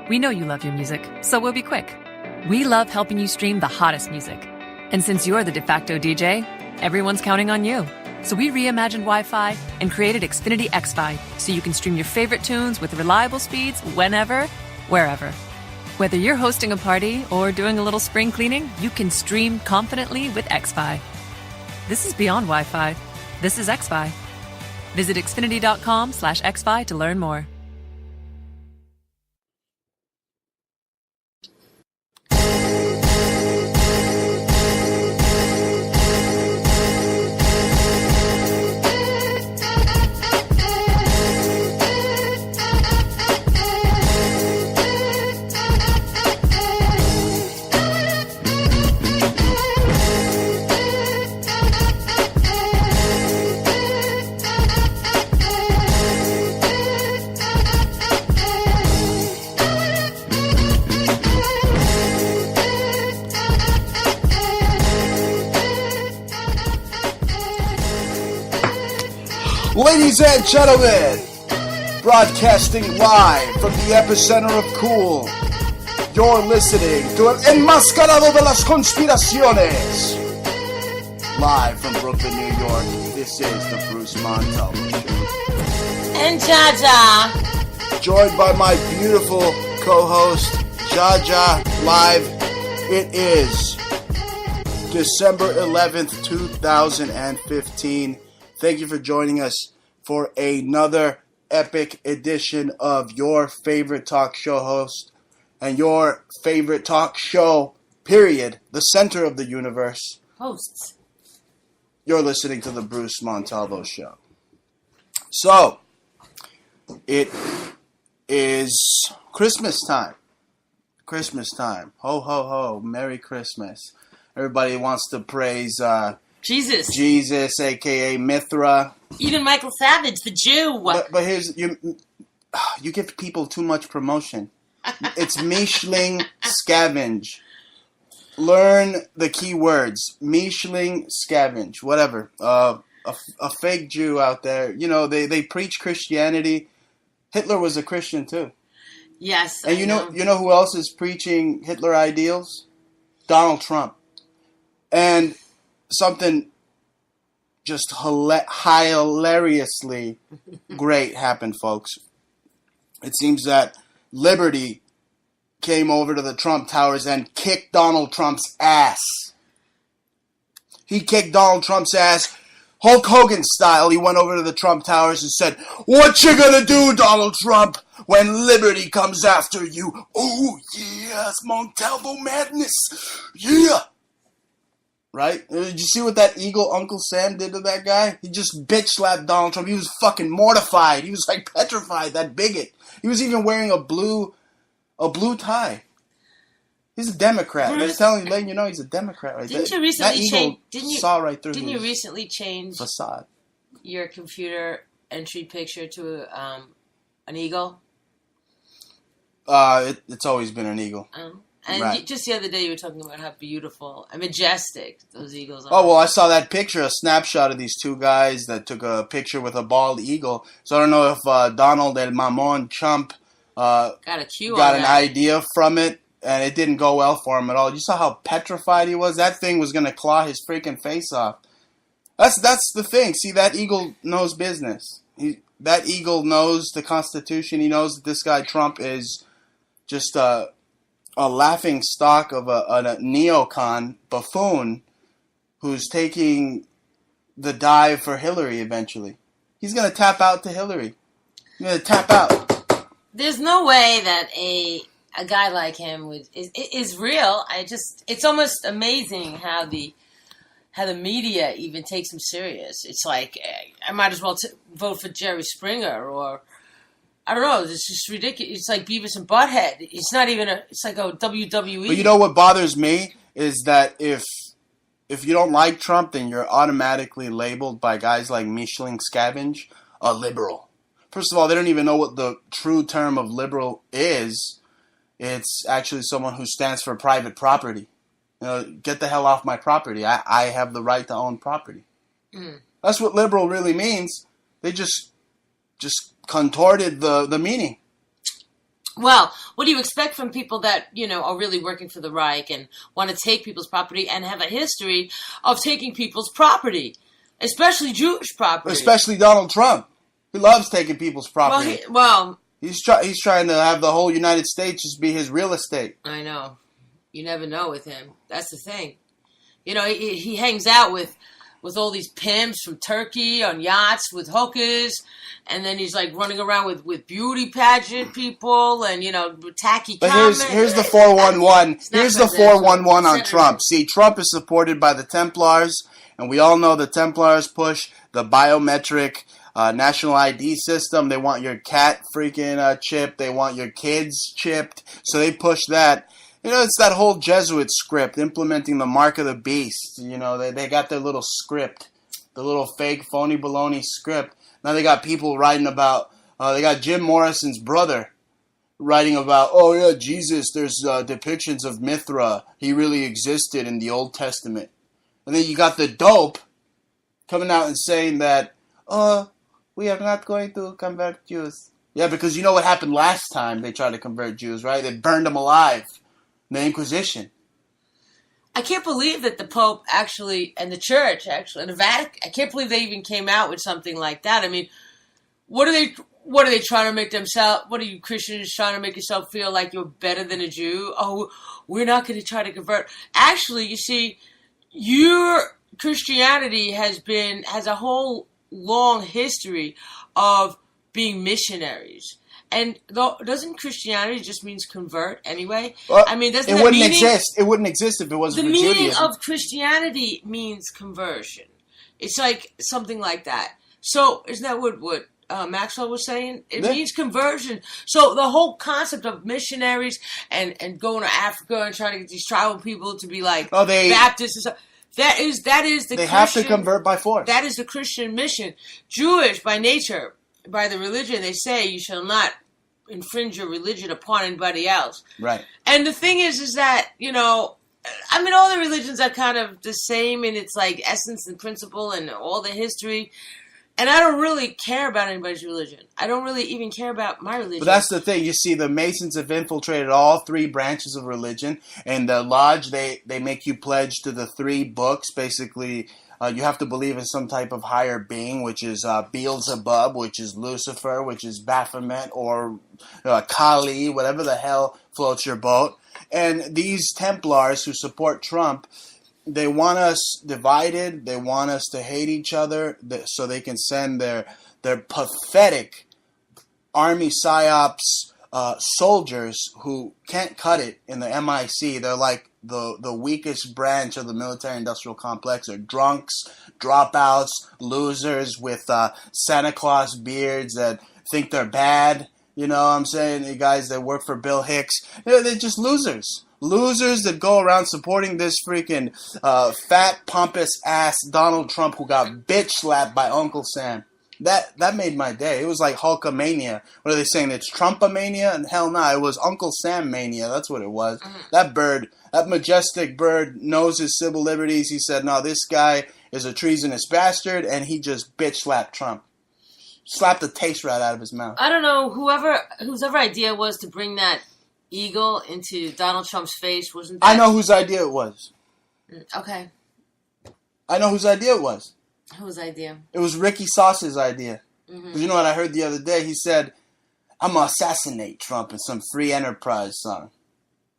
We know you love your music, so we'll be quick. We love helping you stream the hottest music. And since you're the de facto DJ, everyone's counting on you. So we reimagined Wi-Fi and created Xfinity XFi so you can stream your favorite tunes with reliable speeds whenever, wherever. Whether you're hosting a party or doing a little spring cleaning, you can stream confidently with XFi. This is beyond Wi-Fi. This is XFi. Visit xfinity.com/XFi to learn more. Ladies and gentlemen, broadcasting live from the epicenter of cool, you're listening to El Enmascarado de las Conspiraciones. Live from Brooklyn, New York, this is the Bruce Montalvo Show. And Jah Jah. Joined by my beautiful co-host, Jah Jah, live. It is December 11th, 2015. Thank you for joining us for another epic edition of your favorite talk show host and your favorite talk show, period, the center of the universe. Hosts. You're listening to the Bruce Montalvo Show. So, it is Christmas time. Christmas time. Ho, ho, ho. Merry Christmas. Everybody wants to praise Jesus, a.k.a. Mithra. Even Michael Savage, the Jew. But here's, you give people too much promotion. It's Mischling Scavenge. Learn the key words. Mischling Scavenge. Whatever. A fake Jew out there. You know, they preach Christianity. Hitler was a Christian too. Yes. And you know who else is preaching Hitler ideals? Donald Trump. And something just hilariously great happened, folks. It seems that Liberty came over to the Trump Towers and kicked Donald Trump's ass. He kicked Donald Trump's ass, Hulk Hogan style. He went over to the Trump Towers and said, "What you gonna do, Donald Trump, when Liberty comes after you?" Oh, yes, Montalvo madness. Yeah. Right? Did you see what that eagle Uncle Sam did to that guy? He just bitch slapped Donald Trump. He was fucking mortified. He was like petrified, that bigot. He was even wearing a blue tie. He's a Democrat. They're letting you know he's a Democrat right there. Didn't you recently change? Saw right through Didn't you recently change facade your computer entry picture to an eagle? It's always been an eagle. And right. Just the other day you were talking about how beautiful and majestic those eagles are. Oh, well, I saw that picture, a snapshot of these two guys that took a picture with a bald eagle. So I don't know if Donald El Mamon Trump got an idea from it, and it didn't go well for him at all. You saw how petrified he was? That thing was going to claw his freaking face off. That's the thing. See, that eagle knows business. That eagle knows the Constitution. He knows that this guy Trump is just a laughing stock of a neocon buffoon who's taking the dive for Hillary eventually. He's going to tap out to Hillary. He's going to tap out. There's no way that a guy like him is real. It's almost amazing how the media even takes him serious. It's like, I might as well vote for Jerry Springer or I don't know. It's just ridiculous. It's like Beavis and Butthead. It's not even it's like a WWE. But you know what bothers me is that if you don't like Trump, then you're automatically labeled by guys like Mischling Scavenge a liberal. First of all, they don't even know what the true term of liberal is. It's actually someone who stands for private property. You know, get the hell off my property. I have the right to own property. Mm. That's what liberal really means. They just contorted the meaning. Well, what do you expect from people that, are really working for the Reich and want to take people's property and have a history of taking people's property, especially Jewish property? Especially Donald Trump. He loves taking people's property. He's trying to have the whole United States just be his real estate. I know. You never know with him. That's the thing. He hangs out with all these pimps from Turkey on yachts with hookers, and then he's like running around with beauty pageant people and tacky. But here's the 411. Here's the 411 on Trump. See, Trump is supported by the Templars, and we all know the Templars push the biometric national ID system. They want your cat freaking chipped. They want your kids chipped. So they push that. It's that whole Jesuit script, implementing the mark of the beast. They got their little script, the little fake, phony, baloney script. Now they got people writing about, they got Jim Morrison's brother writing about, oh yeah, Jesus, there's depictions of Mithra. He really existed in the Old Testament. And then you got the dope coming out and saying that, we are not going to convert Jews. Yeah, because you know what happened last time they tried to convert Jews, right? They burned them alive. The Inquisition. I can't believe that the Pope actually, and the Church actually, and the Vatican, I can't believe they even came out with something like that. I mean, what are they trying to make themselves, what are you Christians trying to make yourself feel like you're better than a Jew? Oh, we're not going to try to convert. Actually, you see, your Christianity has a whole long history of being missionaries. And doesn't Christianity just means convert anyway? Well, I mean, it wouldn't exist. It wouldn't exist if it wasn't for Judaism. The meaning of Christianity means conversion. It's like something like that. So isn't that what Maxwell was saying? It means conversion. So the whole concept of missionaries and going to Africa and trying to get these tribal people to be like Baptists and stuff. That is the They have to convert by force. That is the Christian mission. Jewish by nature, by the religion, they say you shall not infringe your religion upon anybody else. Right. And the thing is that, all the religions are kind of the same in its like essence and principle and all the history. And I don't really care about anybody's religion. I don't really even care about my religion. But that's the thing. You see, the Masons have infiltrated all three branches of religion. And the Lodge, they make you pledge to the 3 books. Basically, you have to believe in some type of higher being, which is Beelzebub, which is Lucifer, which is Baphomet, or Kali, whatever the hell floats your boat. And these Templars who support Trump, they want us divided. They want us to hate each other so they can send their pathetic army psyops soldiers who can't cut it in the MIC. They're like the weakest branch of the military-industrial complex. They're drunks, dropouts, losers with Santa Claus beards that think they're bad. You know what I'm saying? The guys that work for Bill Hicks. They're just losers. Losers that go around supporting this freaking fat, pompous-ass Donald Trump who got bitch-slapped by Uncle Sam. That made my day. It was like Hulkamania. What are they saying? It's Trumpamania? And hell no, it was Uncle Sam mania. That's what it was. That bird, that majestic bird knows his civil liberties. He said, no, this guy is a treasonous bastard, and he just bitch-slapped Trump. Slapped the taste right out of his mouth. I don't know, whose idea it was to bring that eagle into Donald Trump's face, wasn't that? I know whose idea it was. Okay. I know whose idea it was. Whose idea? It was Ricky Sauce's idea. Because you know what I heard the other day? He said, I'm going to assassinate Trump in some free enterprise song.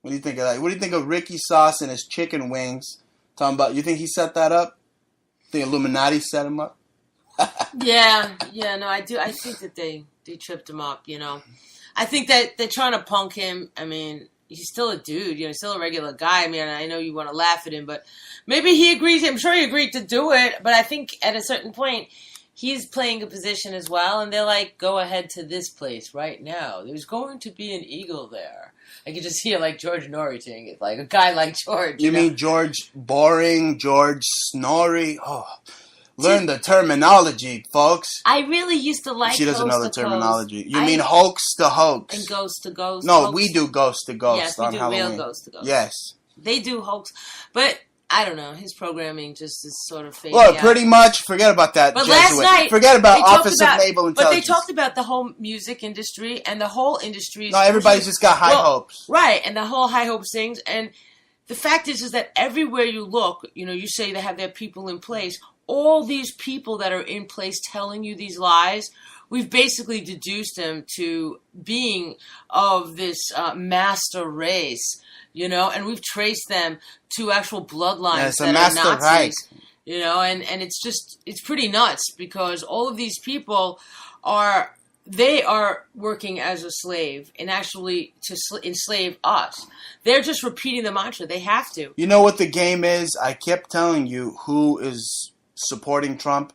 What do you think of that? What do you think of Ricky Sauce and his chicken wings? Talking about, you think he set that up? Think Illuminati set him up? Yeah, no, I do. I think that they tripped him up, I think that they're trying to punk him. I mean, he's still a dude, he's still a regular guy. I mean, I know you want to laugh at him, but maybe he agrees. I'm sure he agreed to do it, but I think at a certain point, he's playing a position as well, and they're like, go ahead to this place right now. There's going to be an eagle there. I can just hear, like, George Norrie saying it, like a guy like George. You mean George Boring, George Snorri? Oh, learn the terminology, folks. I really used to like She doesn't know the Coast to terminology. Coast. You mean hoax to hoax. And ghost to ghost. No, hoax. we do ghost to ghost yes, on we do Halloween. real ghost to ghost. Yes. They do hoax. But I don't know. His programming just is sort of fading Well, out. pretty much. Forget about that. But Jesuit. last night, forget about they talked Office about- of Naval But they Intelligence. talked about the whole music industry and the whole industry. No, everybody's just got high hopes. Right, and the whole high hopes things. And the fact is that everywhere you look, you say they have their people in place. All these people that are in place telling you these lies, we've basically deduced them to being of this master race, and we've traced them to actual bloodlines it's a that master are Nazis. race. And it's pretty nuts because all of these people are working as a slave and actually to enslave us. They're just repeating the mantra. They have to. You know what the game is? I kept telling you who is supporting Trump.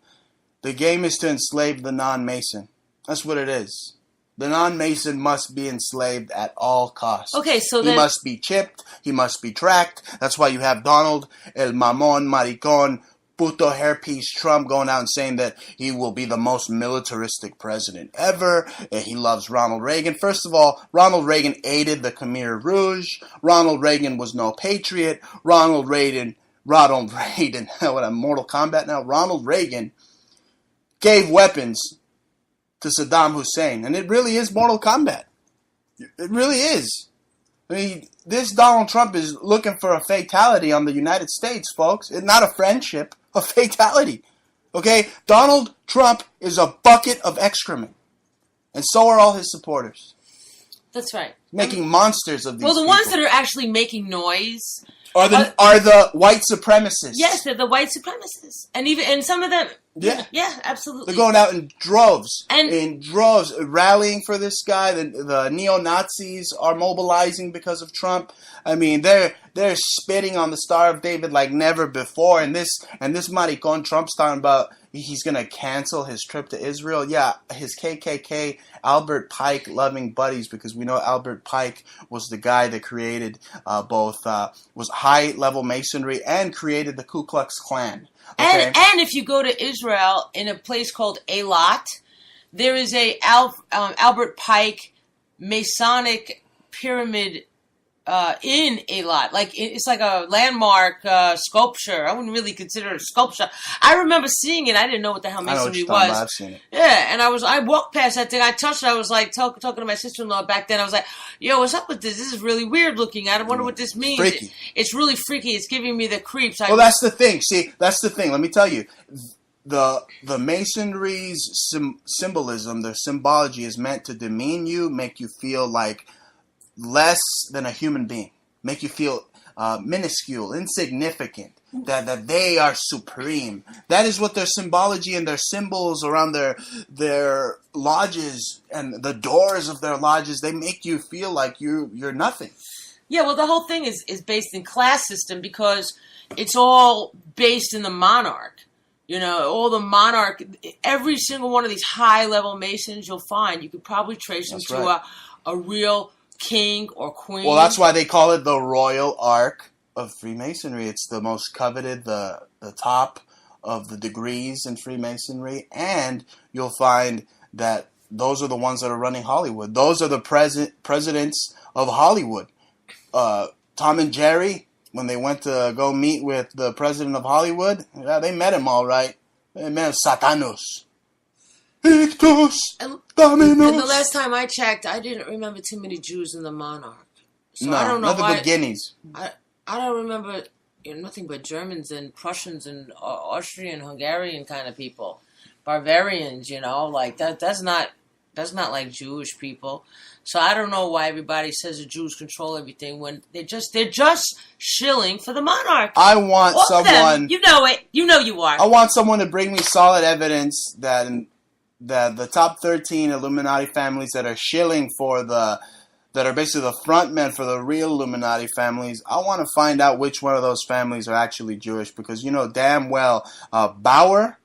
The game is to enslave the non-Mason. That's what it is. The non-Mason must be enslaved at all costs. Okay, so he then... must be chipped. He must be tracked. That's why you have Donald, el mamón, maricón, puto hairpiece Trump going out and saying that he will be the most militaristic president ever. He loves Ronald Reagan. First of all, Ronald Reagan aided the Khmer Rouge. Ronald Reagan was no patriot. Ronald Reagan, what I'm Mortal Kombat now. Ronald Reagan gave weapons to Saddam Hussein. And it really is Mortal Kombat. It really is. I mean, this Donald Trump is looking for a fatality on the United States, folks. It's not a friendship, a fatality. Okay? Donald Trump is a bucket of excrement. And so are all his supporters. That's right. Making monsters of these Well, the people. ones that are actually making noise are the white supremacists. Yes, they're the white supremacists. And some of them yeah, absolutely. They're going out in droves. And rallying for this guy. The neo-Nazis are mobilizing because of Trump. I mean, they're spitting on the Star of David like never before. And this maricon Trump's talking about he's going to cancel his trip to Israel. Yeah, his KKK, Albert Pike loving buddies, because we know Albert Pike was the guy that created was high-level masonry and created the Ku Klux Klan. Okay? And if you go to Israel in a place called Eilat, there is a Albert Pike Masonic pyramid in Eilat. It's like a landmark sculpture. I wouldn't really consider it a sculpture. I remember seeing it. I didn't know what the hell masonry was. I've seen it. Yeah, and I walked past that thing. I touched it. I was like talking to my sister-in-law back then. I was like, "Yo, what's up with this? This is really weird looking. I wonder what this means." Freaky. It's really freaky. It's giving me the creeps. Well, that's the thing. See, that's the thing. Let me tell you. The masonry's symbolism, their symbology is meant to demean you, make you feel like less than a human being, make you feel minuscule, insignificant, that they are supreme. That is what their symbology and their symbols around their lodges and the doors of their lodges, they make you feel like you're nothing. Yeah, well, the whole thing is based in class system because it's all based in the monarch. All the monarch, every single one of these high-level Masons you'll find, you could probably trace them to a real king or queen. Well, that's why they call it the Royal Ark of Freemasonry. It's the most coveted, the top of the degrees in Freemasonry. And you'll find that those are the ones that are running Hollywood. Those are the presidents of Hollywood. Tom and Jerry, when they went to go meet with the president of Hollywood, yeah, they met him all right. They met him, Satanos. Ictus, Dominus. And the last time I checked, I didn't remember too many Jews in the monarch. So no, I don't know nothing why. but guineas. I don't remember nothing but Germans and Prussians and Austrian, Hungarian kind of people, barbarians. Like that. That's not like Jewish people. So I don't know why everybody says the Jews control everything when they're just shilling for the monarch. I want someone. You know it. You know you are. I want someone to bring me solid evidence that the top 13 Illuminati families that are shilling for that are basically the front men for the real Illuminati families. I want to find out which one of those families are actually Jewish, because damn well Bauer,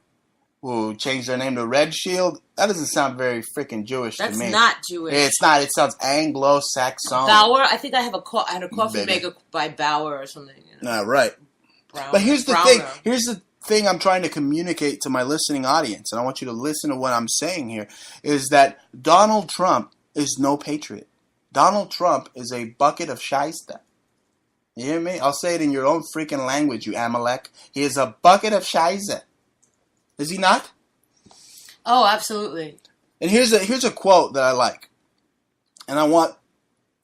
who changed their name to Red Shield, that doesn't sound very freaking Jewish to me. That's not Jewish. It's not. It sounds Anglo-Saxon. Bauer, I think I had a coffee maker by Bauer or something. Right. Brown, but here's the Browner. thing. Here's the thing I'm trying to communicate to my listening audience, and I want you to listen to what I'm saying here, is that Donald Trump is no patriot. Donald Trump is a bucket of shysta. You hear me? I'll say it in your own freaking language, you Amalek. He is a bucket of scheiße. Is he not? Oh, absolutely. And here's a quote that I like, and I want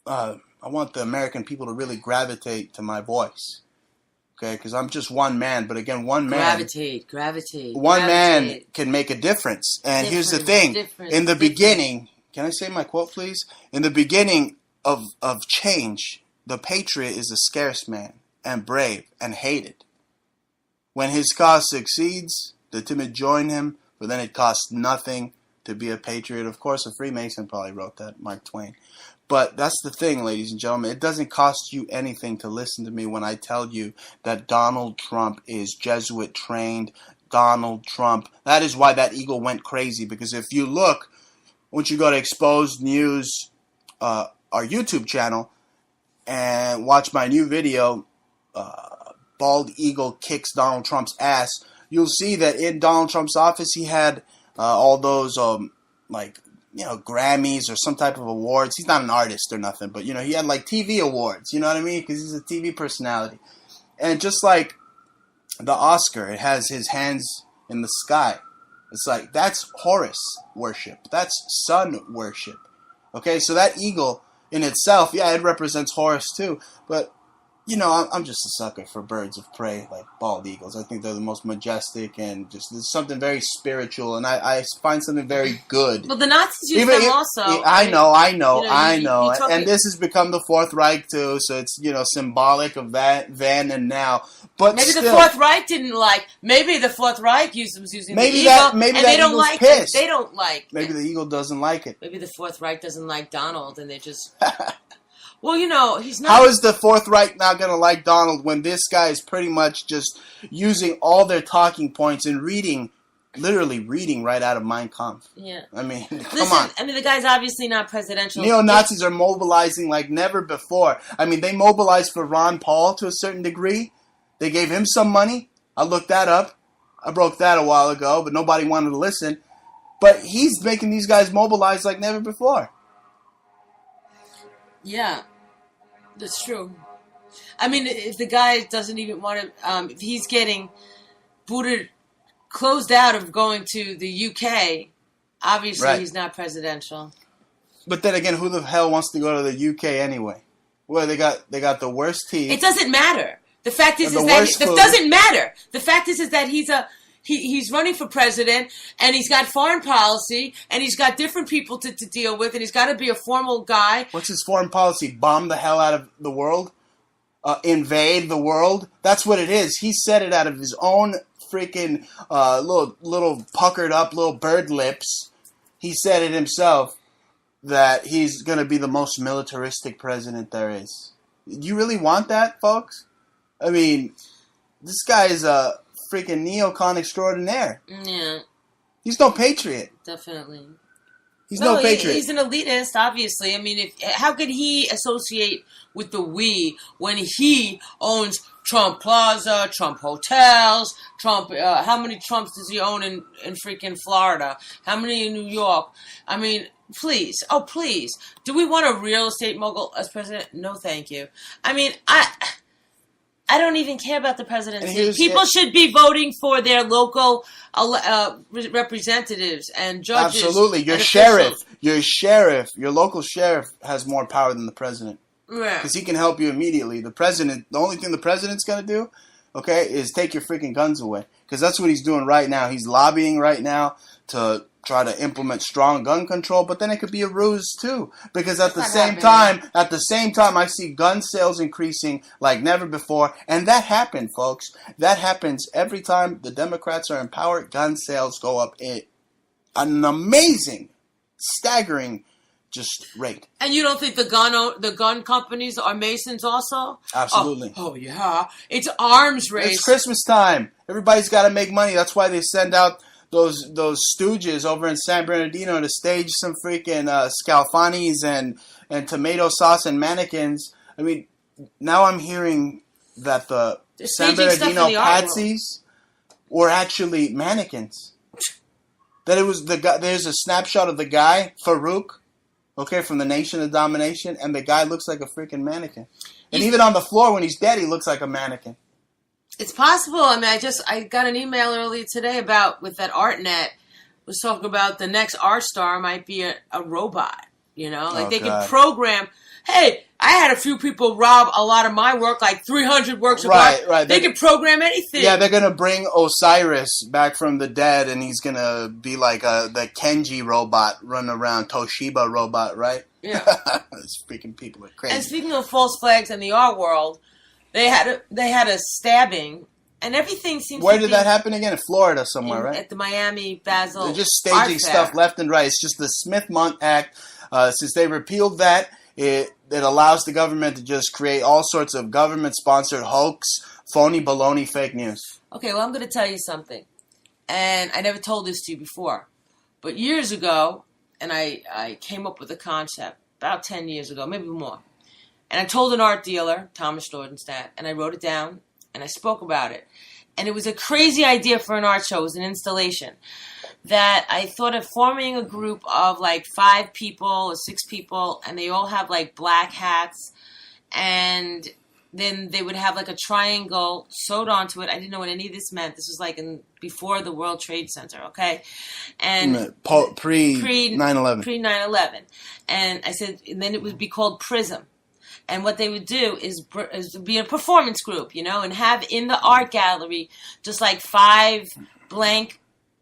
the American people to really gravitate to my voice, okay? Because I'm just one man, but again, one man. Gravitate. One man can make a difference. And here's the thing: in the beginning, can I say my quote, please? In the beginning of change, the patriot is a scarce man and brave and hated. When his cause succeeds, the timid join him, but then it costs nothing to be a patriot. Of course, a Freemason probably wrote that, Mark Twain. But that's the thing, ladies and gentlemen. It doesn't cost you anything to listen to me when I tell you that Donald Trump is Jesuit trained. Donald Trump. That is why that eagle went crazy. Because if you look, once you go to Exposed News, our YouTube channel, and watch my new video, Bald Eagle Kicks Donald Trump's Ass, you'll see that in Donald Trump's office he had all those Grammys or some type of awards. He's not an artist or nothing, but he had like TV awards. You know what I mean? Because he's a TV personality. And just like the Oscar, it has his hands in the sky. It's like that's Horus worship. That's sun worship. Okay, so that eagle in itself, yeah, it represents Horus too. But I'm just a sucker for birds of prey, like bald eagles. I think they're the most majestic and just there's something very spiritual, and I find something very good. Well, the Nazis used them also. I know. And this has become the Fourth Reich too, so it's symbolic of that then and now. But maybe still, the Fourth Reich didn't like. Maybe the Fourth Reich using the eagle, maybe and that they don't eagle's like pissed. it. They don't like. Maybe the eagle doesn't like it. Maybe the Fourth Reich doesn't like Donald, and they just. Well, he's not. How is the Fourth Reich not going to like Donald when this guy is pretty much just using all their talking points and literally reading right out of Mein Kampf? Yeah. I mean, come Listen, on. I mean, the guy's obviously not presidential. Neo-Nazis are mobilizing like never before. I mean, they mobilized for Ron Paul to a certain degree. They gave him some money. I looked that up. I broke that a while ago, but nobody wanted to listen. But he's making these guys mobilize like never before. Yeah. That's true. I mean, if the guy doesn't even want to, if he's getting closed out of going to the UK, obviously he's not presidential. But then again, who the hell wants to go to the UK anyway? Well, they got the worst teeth. It doesn't matter. The fact is that it doesn't matter. The fact is that he's running for president, and he's got foreign policy, and he's got different people to deal with, and he's got to be a formal guy. What's his foreign policy? Bomb the hell out of the world? Invade the world? That's what it is. He said it out of his own freaking little puckered up little bird lips. He said it himself that he's going to be the most militaristic president there is. Do you really want that, folks? I mean, this guy is a freaking neocon extraordinaire. Yeah. He's no patriot. Definitely. He's no patriot. He's an elitist, obviously. I mean, how could he associate with the we when he owns Trump Plaza, Trump Hotels, Trump, how many Trumps does he own in freaking Florida? How many in New York? I mean, please. Oh, please. Do we want a real estate mogul as president? No, thank you. I mean, I don't even care about the presidency. People should be voting for their local representatives and judges. Absolutely. Your local sheriff has more power than the president. Yeah. Because he can help you immediately. The only thing the president's going to do, okay, is take your freaking guns away. Because that's what he's doing right now. He's lobbying right now to try to implement strong gun control, but then it could be a ruse too. Because at the same time, I see gun sales increasing like never before, and that happened, folks. That happens every time the Democrats are in power. Gun sales go up at an amazing, staggering, just rate. And you don't think the gun companies are Masons also? Absolutely. Oh yeah, it's arms race. It's Christmas time. Everybody's got to make money. That's why they send out those stooges over in San Bernardino to stage some freaking scalfanis and tomato sauce and mannequins. I mean, now I'm hearing that the San Bernardino patsies were actually mannequins. That it was the guy. There's a snapshot of the guy, Farouk, Okay, from the Nation of Domination, and the guy looks like a freaking mannequin. And even on the floor when he's dead, he looks like a mannequin. It's possible. I mean, I got an email earlier today about, with that ArtNet, was talking about the next art star might be a robot, Like they can program, hey, I had a few people rob a lot of my work, like 300 works of art. Right. They can program anything. Yeah, they're going to bring Osiris back from the dead, and he's going to be like the Kenji robot running around, Toshiba robot, right? Yeah. These freaking people are crazy. And speaking of false flags in the art world, they had a stabbing, and everything seems Where did that happen again? In Florida somewhere, right? At the Miami Basel. They're just staging stuff left and right. It's just the Smith-Mundt Act. Since they repealed that, it allows the government to just create all sorts of government-sponsored hoax, phony, baloney, fake news. Okay, well, I'm going to tell you something. And I never told this to you before. But years ago, and I came up with a concept, about 10 years ago, maybe more. And I told an art dealer, Thomas Nordenstadt, and I wrote it down, and I spoke about it. And it was a crazy idea for an art show. It was an installation. That I thought of forming a group of like 5 people or 6 people, and they all have like black hats, and then they would have like a triangle sewed onto it. I didn't know what any of this meant. This was like before the World Trade Center, okay? And pre 9/11. Pre 9/11. And I said, and then it would be called Prism. And what they would do is be a performance group, and have in the art gallery just like 5 blank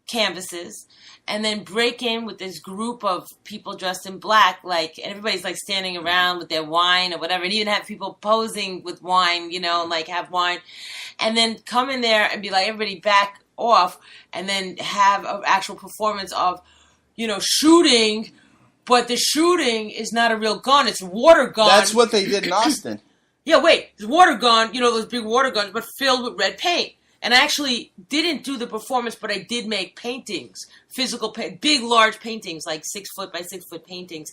canvases, and then break in with this group of people dressed in black, and everybody's like standing around with their wine or whatever, and even have people posing with wine, and like have wine, and then come in there and be like, everybody back off, and then have an actual performance of, shooting. But the shooting is not a real gun. It's a water gun. That's what they did in Austin. Yeah, wait. It's a water gun, those big water guns, but filled with red paint. And I actually didn't do the performance, but I did make paintings, physical, big, large paintings, like 6 foot by 6 foot paintings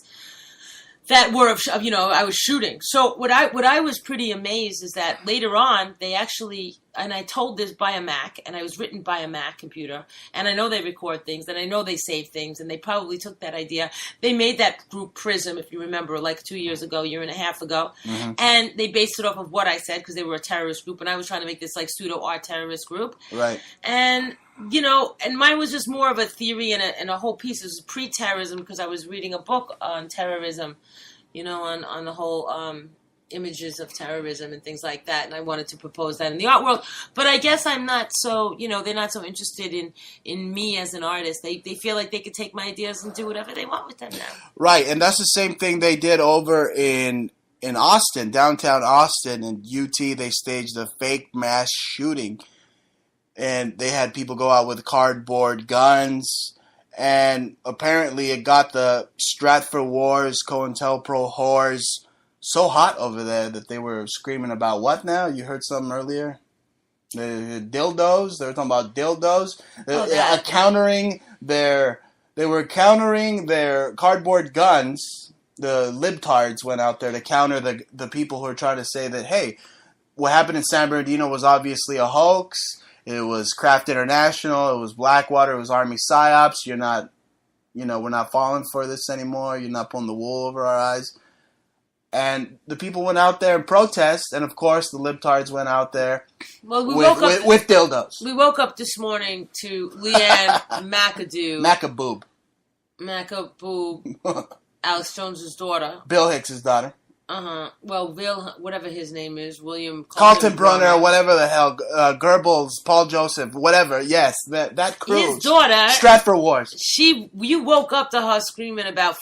that were of I was shooting. So what I was pretty amazed is that later on they actually, and I told this by a Mac, and I was written by a Mac computer, and I know they record things, and I know they save things, and they probably took that idea. They made that group Prism, if you remember, like 2 years ago, year and a half ago, and they based it off of what I said, because they were a terrorist group, and I was trying to make this like pseudo art terrorist group, right? And and mine was just more of a theory and a whole piece. It was pre-terrorism, because I was reading a book on terrorism, on the whole images of terrorism and things like that, and I wanted to propose that in the art world. But I guess I'm not so, they're not so interested in me as an artist. They feel like they could take my ideas and do whatever they want with them now. Right, and that's the same thing they did over in Austin, downtown Austin, in UT. They staged a fake mass shooting. And they had people go out with cardboard guns. And apparently it got the Stratford Wars, COINTELPRO whores so hot over there that they were screaming about what now? You heard something earlier? The dildos. They were talking about dildos. They were countering their cardboard guns. The libtards went out there to counter the people who are trying to say that, hey, what happened in San Bernardino was obviously a hoax. It was Kraft International. It was Blackwater. It was Army PSYOPs. You're not, we're not falling for this anymore. You're not pulling the wool over our eyes. And the people went out there and protest. And, of course, the libtards went out there with dildos. We woke up this morning to Leanne McAdoo. Macaboob. Alex Jones's daughter. Bill Hicks's daughter. Well, Bill, whatever his name is, William Carlton Brunner, whatever the hell, Goebbels, Paul Joseph, whatever. Yes, that crew. His daughter, Stratford Wars. You woke up to her screaming about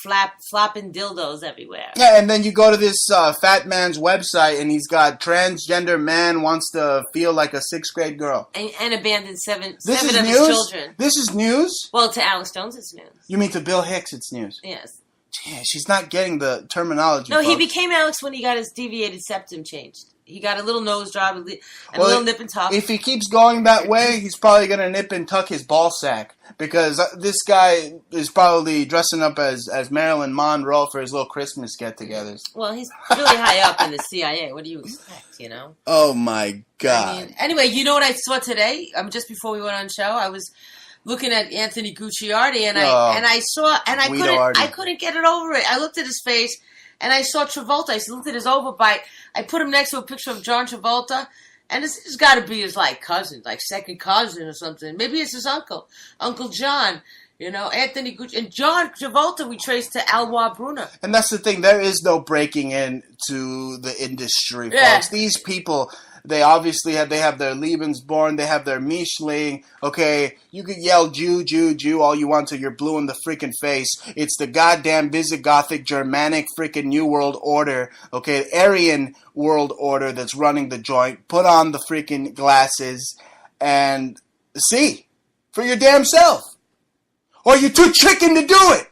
flopping dildos everywhere. Yeah, and then you go to this fat man's website, and he's got transgender man wants to feel like a 6th grade girl, and abandoned seven of news? his children. This is news. Well, to Alex Jones, it's news. You mean to Bill Hicks, it's news? Yes. Yeah, she's not getting the terminology. No, folks. he became Alex when he got his deviated septum changed. He got a little nose job and a little nip and tuck. If he keeps going that way, he's probably going to nip and tuck his ball sack. Because this guy is probably dressing up as Marilyn Monroe for his little Christmas get-togethers. Well, he's really high up in the CIA. What do you expect, Oh, my God. Anyway, you know what I saw today? Just before we went on show, I was looking at Anthony Gucciardi, and Oh, I couldn't get it over it. I looked at his face, and I saw Travolta. I looked at his overbite. I put him next to a picture of John Travolta, and this has got to be his like cousin, like second cousin or something. Maybe it's his uncle, Uncle John. You know, Anthony Gucci and John Travolta we traced to Alois Bruna. And that's the thing. There is no breaking into the industry, folks. These people, they obviously have their Lebensborn, they have their Michelin. Okay, you could yell Jew, Jew, Jew all you want till you're blue in the freaking face. It's the goddamn Visigothic, Germanic freaking New World Order. Okay, Aryan World Order that's running the joint. Put on the freaking glasses and see for your damn self. Or you're too chicken to do it.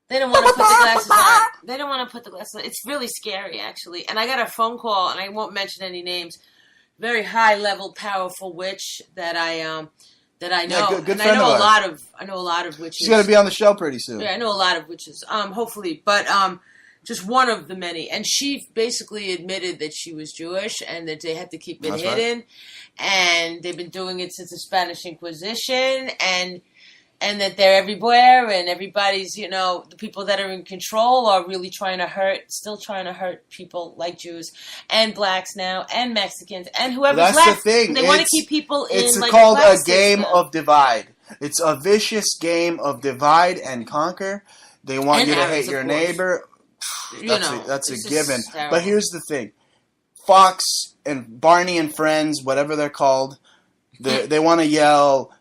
They don't want to put the glasses on. They don't want to put the glasses on. It's really scary, actually. And I got a phone call, and I won't mention any names. Very high-level, powerful witch that I know. Yeah, good and friend I know a lot of witches. She's gonna be on the show pretty soon. Yeah, I know a lot of witches. Hopefully, but just one of the many. And she basically admitted that she was Jewish and that they had to keep it hidden. Right. And they've been doing it since the Spanish Inquisition, and that they're everywhere, and everybody's, you know, the people that are in control are really still trying to hurt people like Jews and blacks now, and Mexicans, and whoever's left. That's the thing. They want to keep people in. It's like called a game of divide. It's a vicious game of divide and conquer. They want you to hate your neighbor. That's a given. But here's the thing. Fox and Barney and Friends, whatever they're called, they want to yell,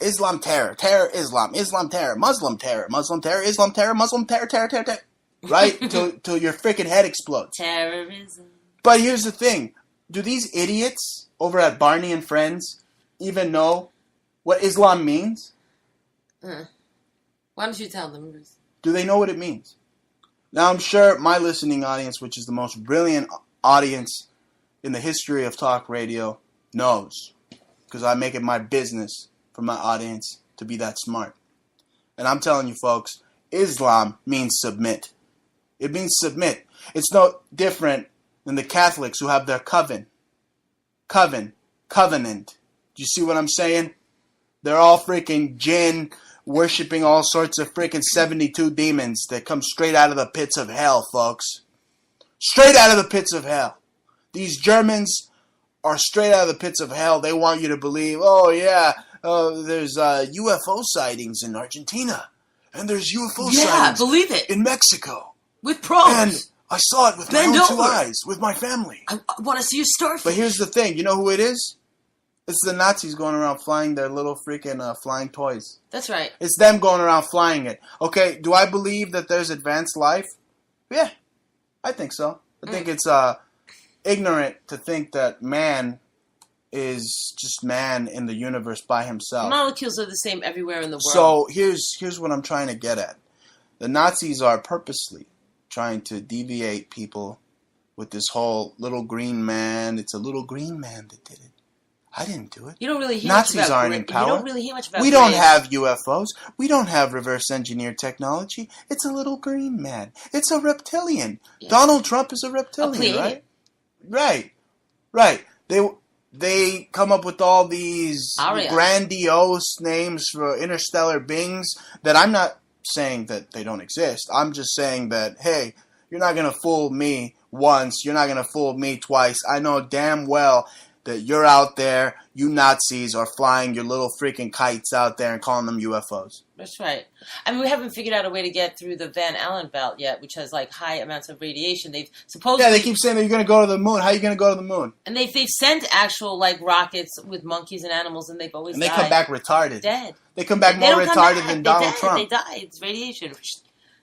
Islam terror, terror Islam, Islam terror, Muslim terror, Muslim terror, Islam terror, Muslim terror, terror, terror, terror. Right? till your freaking head explodes. Terrorism. But here's the thing. Do these idiots over at Barney and Friends even know what Islam means? Why don't you tell them, Bruce? Do they know what it means? Now, I'm sure my listening audience, which is the most brilliant audience in the history of talk radio, knows. Because I make it my business for my audience to be that smart. And I'm telling you folks, Islam means submit. It means submit. It's no different than the Catholics who have their covenant. Do you see what I'm saying? They're all freaking jinn, worshipping all sorts of freaking 72 demons that come straight out of the pits of hell, folks. Straight out of the pits of hell. These Germans are straight out of the pits of hell. They want you to believe, oh yeah, there's UFO sightings in Argentina. And there's UFO sightings believe it. in Mexico. With probes. And I saw it with my own two eyes, with my family. I want to see your starfish. But here's the thing. You know who it is? It's the Nazis going around flying their little freaking flying toys. That's right. It's them going around flying it. Okay, do I believe that there's advanced life? Yeah, I think so. I think it's ignorant to think that man is just man in the universe by himself. Molecules are the same everywhere in the world. So here's what I'm trying to get at. The Nazis are purposely trying to deviate people with this whole little green man. It's a little green man that did it. I didn't do it. You don't really hear Nazis much about aren't in power. You don't really hear much about We don't have UFOs. We don't have reverse engineered technology. It's a little green man. It's a reptilian. Yeah. Donald Trump is a reptilian, right? Right. They come up with all these grandiose names for interstellar beings that I'm not saying that they don't exist. I'm just saying that, hey, you're not going to fool me once. You're not going to fool me twice. I know damn well that you're out there, you Nazis are flying your little freaking kites out there and calling them UFOs. That's right. I mean, we haven't figured out a way to get through the Van Allen belt yet, which has like high amounts of radiation. They've supposedly... Yeah, they keep saying that you're going to go to the moon. How are you going to go to the moon? And they've sent actual like rockets with monkeys and animals, and they've always died. And they come back retarded. Dead. They come back more retarded than Donald Trump. They die. It's radiation.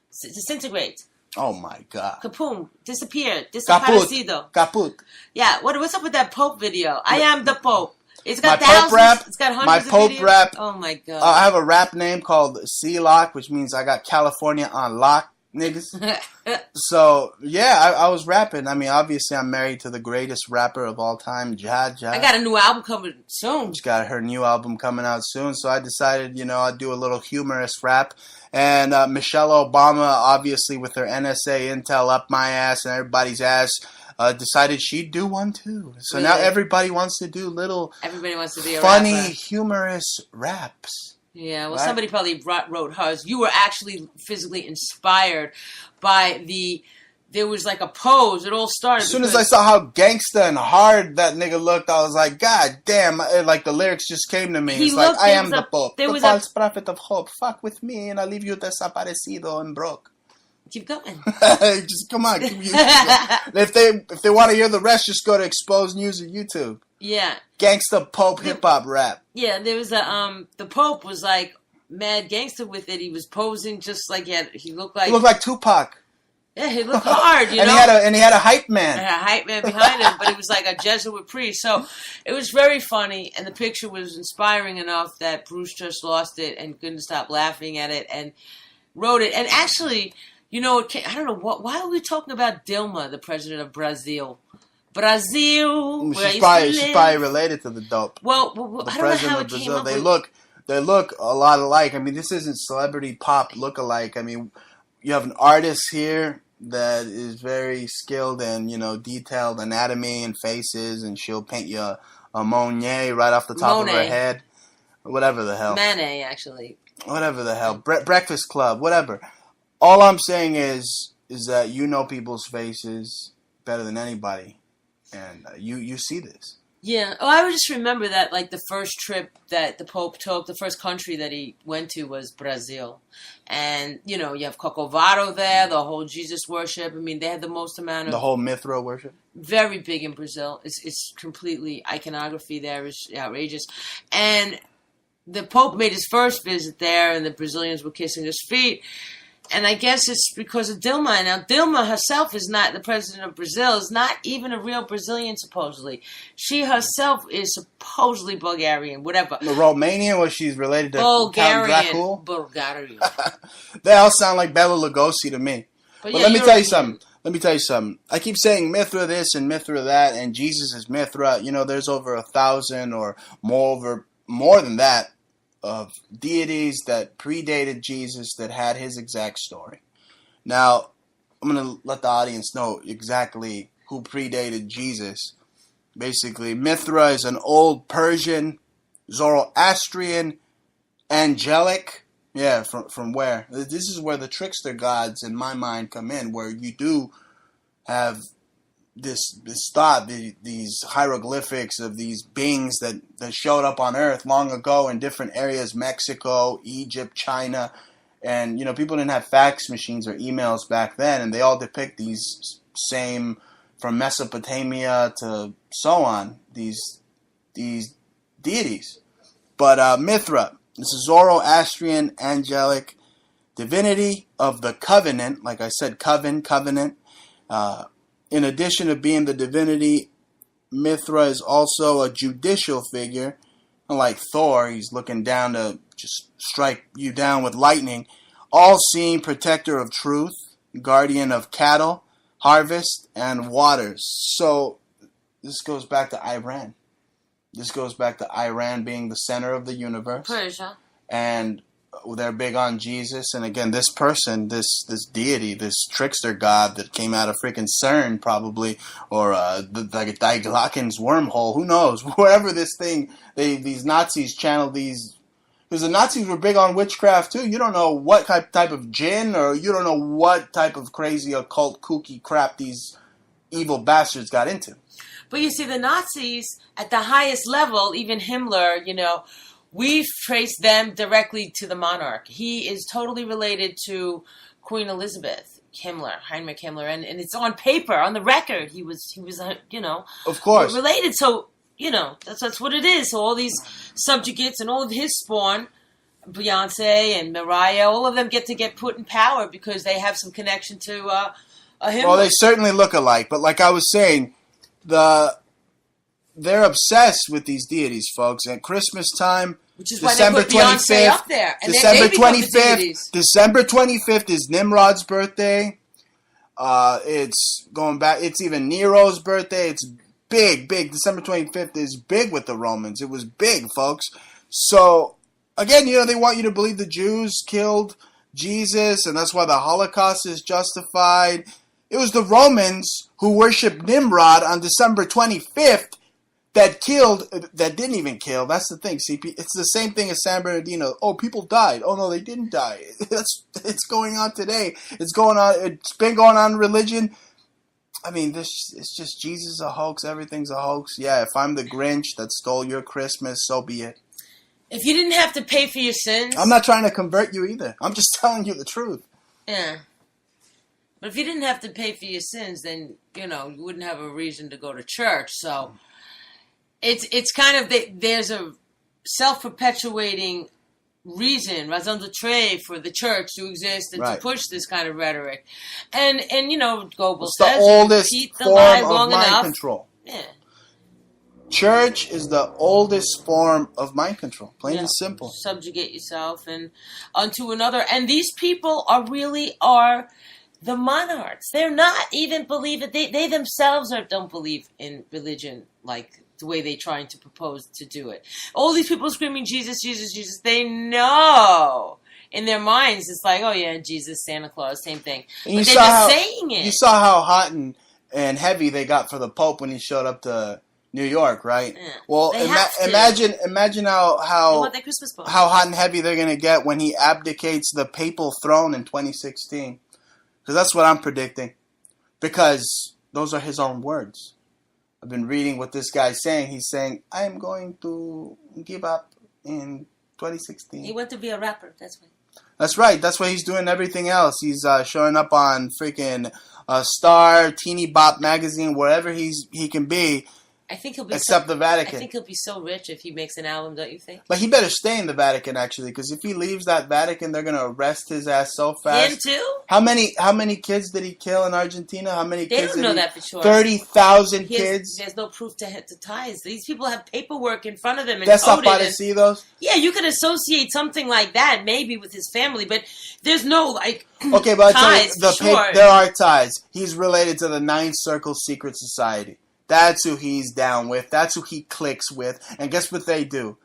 Disintegrate. Oh my God. Kapoom. Disappear. Desaparecido. Kaput. Yeah, what's up with that Pope video? I am the Pope. It's got my thousands. Pope rap, it's got hundreds my Pope of videos. Rap. Oh my God. I have a rap name called C-Lock, which means I got California on lock. niggas. So, yeah, I was rapping. I mean, obviously, I'm married to the greatest rapper of all time, Jah Jah. I got a new album coming soon. She's got her new album coming out soon, so I decided, I'd do a little humorous rap. And Michelle Obama, obviously, with her NSA intel up my ass and everybody's ass, decided she'd do one too. So Really? now everybody wants to do little Everybody wants to be a funny, rapper. humorous raps. Yeah, well, Right? somebody probably wrote hers. You were actually physically inspired by there was like a pose. It all started As soon as I saw how gangsta and hard that nigga looked, I was like, God damn, like the lyrics just came to me. He It's like, looked- I there am was the a- Pope, there the was false prophet of hope. Fuck with me and I'll leave you desaparecido and broke. Keep going. Just come on. If they want to hear the rest, just go to Exposed News or YouTube. Yeah. Gangsta Pope hip hop rap. Yeah, there was the Pope was like mad gangster with it. He was posing just like he looked like He looked like Tupac. yeah, he looked hard, you and know. he had a hype man. And a hype man behind him, but it was like a Jesuit priest. So it was very funny, and the picture was inspiring enough that Bruce just lost it and couldn't stop laughing at it and wrote it. And actually, I don't know why are we talking about Dilma, the president of Brazil? Brazil. Where She's I used to probably live. related to the dope. Well, The I don't know president how of it came Brazil. up. They look a lot alike. I mean, this isn't celebrity pop look-alike. I mean, you have an artist here that is very skilled in, detailed anatomy and faces, and she'll paint you a Monet right off the top of her Monet. head. Whatever the hell. Manet, actually. Whatever the hell. Breakfast Club, whatever. All I'm saying is that you know people's faces better than anybody. And you see this. Yeah. Oh, I would just remember that, like, the first trip that the Pope took, the first country that he went to was Brazil. And, you have Corcovado there, the whole Jesus worship. I mean, they had the most amount of... The whole Mithra worship. Very big in Brazil. It's completely... Iconography there is outrageous. And the Pope made his first visit there, and the Brazilians were kissing his feet. And I guess it's because of Dilma. Now, Dilma herself is not the president of Brazil, is not even a real Brazilian, supposedly. She herself is supposedly Bulgarian, whatever. The Romanian, or she's related to Count Dracula? Bulgarian. They all sound like Bela Lugosi to me. But yeah, let me tell you European. something. I keep saying Mithra this and Mithra that, and Jesus is Mithra. There's over 1,000 or more than that of deities that predated Jesus that had his exact story. Now, I'm going to let the audience know exactly who predated Jesus. Basically, Mithra is an old Persian, Zoroastrian, angelic. Yeah, from where? This is where the trickster gods, in my mind, come in, where you do have this thought, these hieroglyphics of these beings that showed up on Earth long ago in different areas, Mexico, Egypt, China, and people didn't have fax machines or emails back then, and they all depict these same, from Mesopotamia to so on, these deities. But Mithra, this is Zoroastrian angelic divinity of the covenant, like I said, covenant. In addition to being the divinity, Mithra is also a judicial figure. Unlike Thor, he's looking down to just strike you down with lightning. All-seeing protector of truth, guardian of cattle, harvest, and waters. So this goes back to Iran. This goes back to Iran being the center of the universe. Persia. And they're big on Jesus, and again, this person, this deity, this trickster god that came out of freaking CERN, probably, or like a Dieglocken's wormhole, who knows? Wherever this thing, these Nazis channeled these, because the Nazis were big on witchcraft too. You don't know what type of jinn, or you don't know what type of crazy occult kooky crap these evil bastards got into. But you see, the Nazis, at the highest level, even Himmler, we've traced them directly to the monarch. He is totally related to Queen Elizabeth, Heinrich Himmler, and it's on paper, on the record. He was, of course, related. So, that's what it is. So all these subjugates and all of his spawn, Beyonce and Mariah, all of them get put in power because they have some connection to Himmler. Well, they certainly look alike, but like I was saying, they're obsessed with these deities, folks. At Christmas time, Which is why they put Beyonce up there. And December they become the deities. December 25th is Nimrod's birthday. It's going back. It's even Nero's birthday. It's big. December 25th is big with the Romans. It was big, folks. So, again, they want you to believe the Jews killed Jesus, and that's why the Holocaust is justified. It was the Romans who worshipped Nimrod on December 25th that didn't even kill. That's the thing. See, it's the same thing as San Bernardino. Oh, people died. Oh, no, they didn't die. It's going on today. It's been going on in religion. I mean, it's just Jesus a hoax. Everything's a hoax. Yeah, if I'm the Grinch that stole your Christmas, so be it. If you didn't have to pay for your sins... I'm not trying to convert you either. I'm just telling you the truth. Yeah. But if you didn't have to pay for your sins, then, you wouldn't have a reason to go to church. So... It's kind of there's a self-perpetuating reason, raison d'être, for the church to exist and to push this kind of rhetoric, and Goebbels says the oldest form of mind control. Yeah, church is the oldest form of mind control, plain and simple. Subjugate yourself and unto another, and these people are the monarchs. They're not even believing. They themselves don't believe in religion like the way they're trying to propose to do it. All these people screaming, Jesus, Jesus, Jesus, they know in their minds it's like, oh yeah, Jesus, Santa Claus, same thing. But they're just saying it. You saw how hot and heavy they got for the Pope when he showed up to New York, right? Yeah. Well, imagine how hot and heavy they're going to get when he abdicates the papal throne in 2016. Because that's what I'm predicting. Because those are his own words. I've been reading what this guy's saying. He's saying, I'm going to give up in 2016. He went to be a rapper. That's why. That's right. That's why he's doing everything else. He's showing up on freaking Star, Teeny Bop magazine, wherever he can be. I think he'll be the Vatican. I think he'll be so rich if he makes an album, don't you think? But he better stay in the Vatican, actually, because if he leaves that Vatican, they're gonna arrest his ass so fast. Him too? How many kids did he kill in Argentina? How many kids? They don't know that for sure. 30,000 kids. There's no proof to ties. These people have paperwork in front of them. And that's not to see those. Yeah, you could associate something like that maybe with his family, but there's no Okay, but ties. I tell you, there are ties. He's related to the Ninth Circle Secret Society. That's who he's down with. That's who he clicks with. And guess what they do?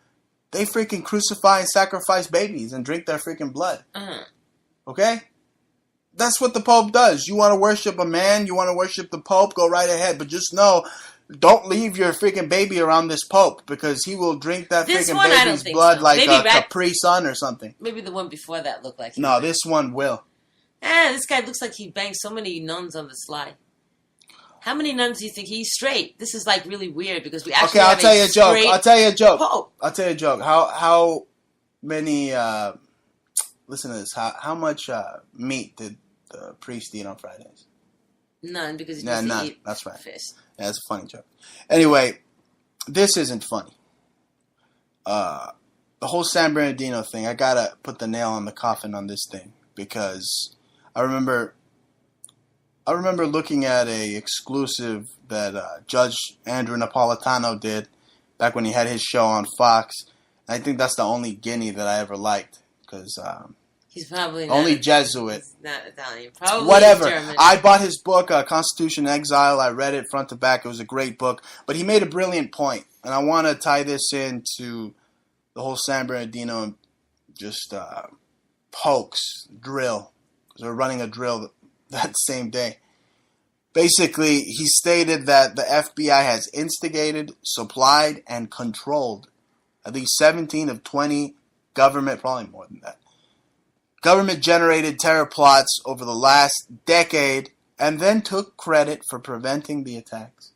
They freaking crucify and sacrifice babies and drink their freaking blood. Uh-huh. Okay? That's what the Pope does. You want to worship a man? You want to worship the Pope? Go right ahead. But just know, don't leave your freaking baby around this Pope because he will drink that freaking baby's blood like a Capri Sun or something. Maybe the one before that looked like him. No, this one will. This guy looks like he banged so many nuns on the sly. How many nuns do you think he's straight? This is like really weird because we actually I'll tell you a joke. Pope. I'll tell you a joke. How many? Listen to this. How much meat did the priest eat on Fridays? None, because he doesn't eat That's right. fish. Yeah, that's a funny joke. Anyway, this isn't funny. The whole San Bernardino thing. I gotta put the nail on the coffin on this thing because I remember looking at a exclusive that Judge Andrew Napolitano did back when he had his show on Fox. I think that's the only Guinea that I ever liked because he's probably only Jesuit. He's not Italian. Probably whatever. German. I bought his book, Constitution and Exile. I read it front to back. It was a great book. But he made a brilliant point, and I want to tie this into the whole San Bernardino and just hoax drill. Because they're running a drill that same day. Basically, he stated that the FBI has instigated, supplied, and controlled at least 17 of 20 government, probably more than that, government-generated terror plots over the last decade and then took credit for preventing the attacks.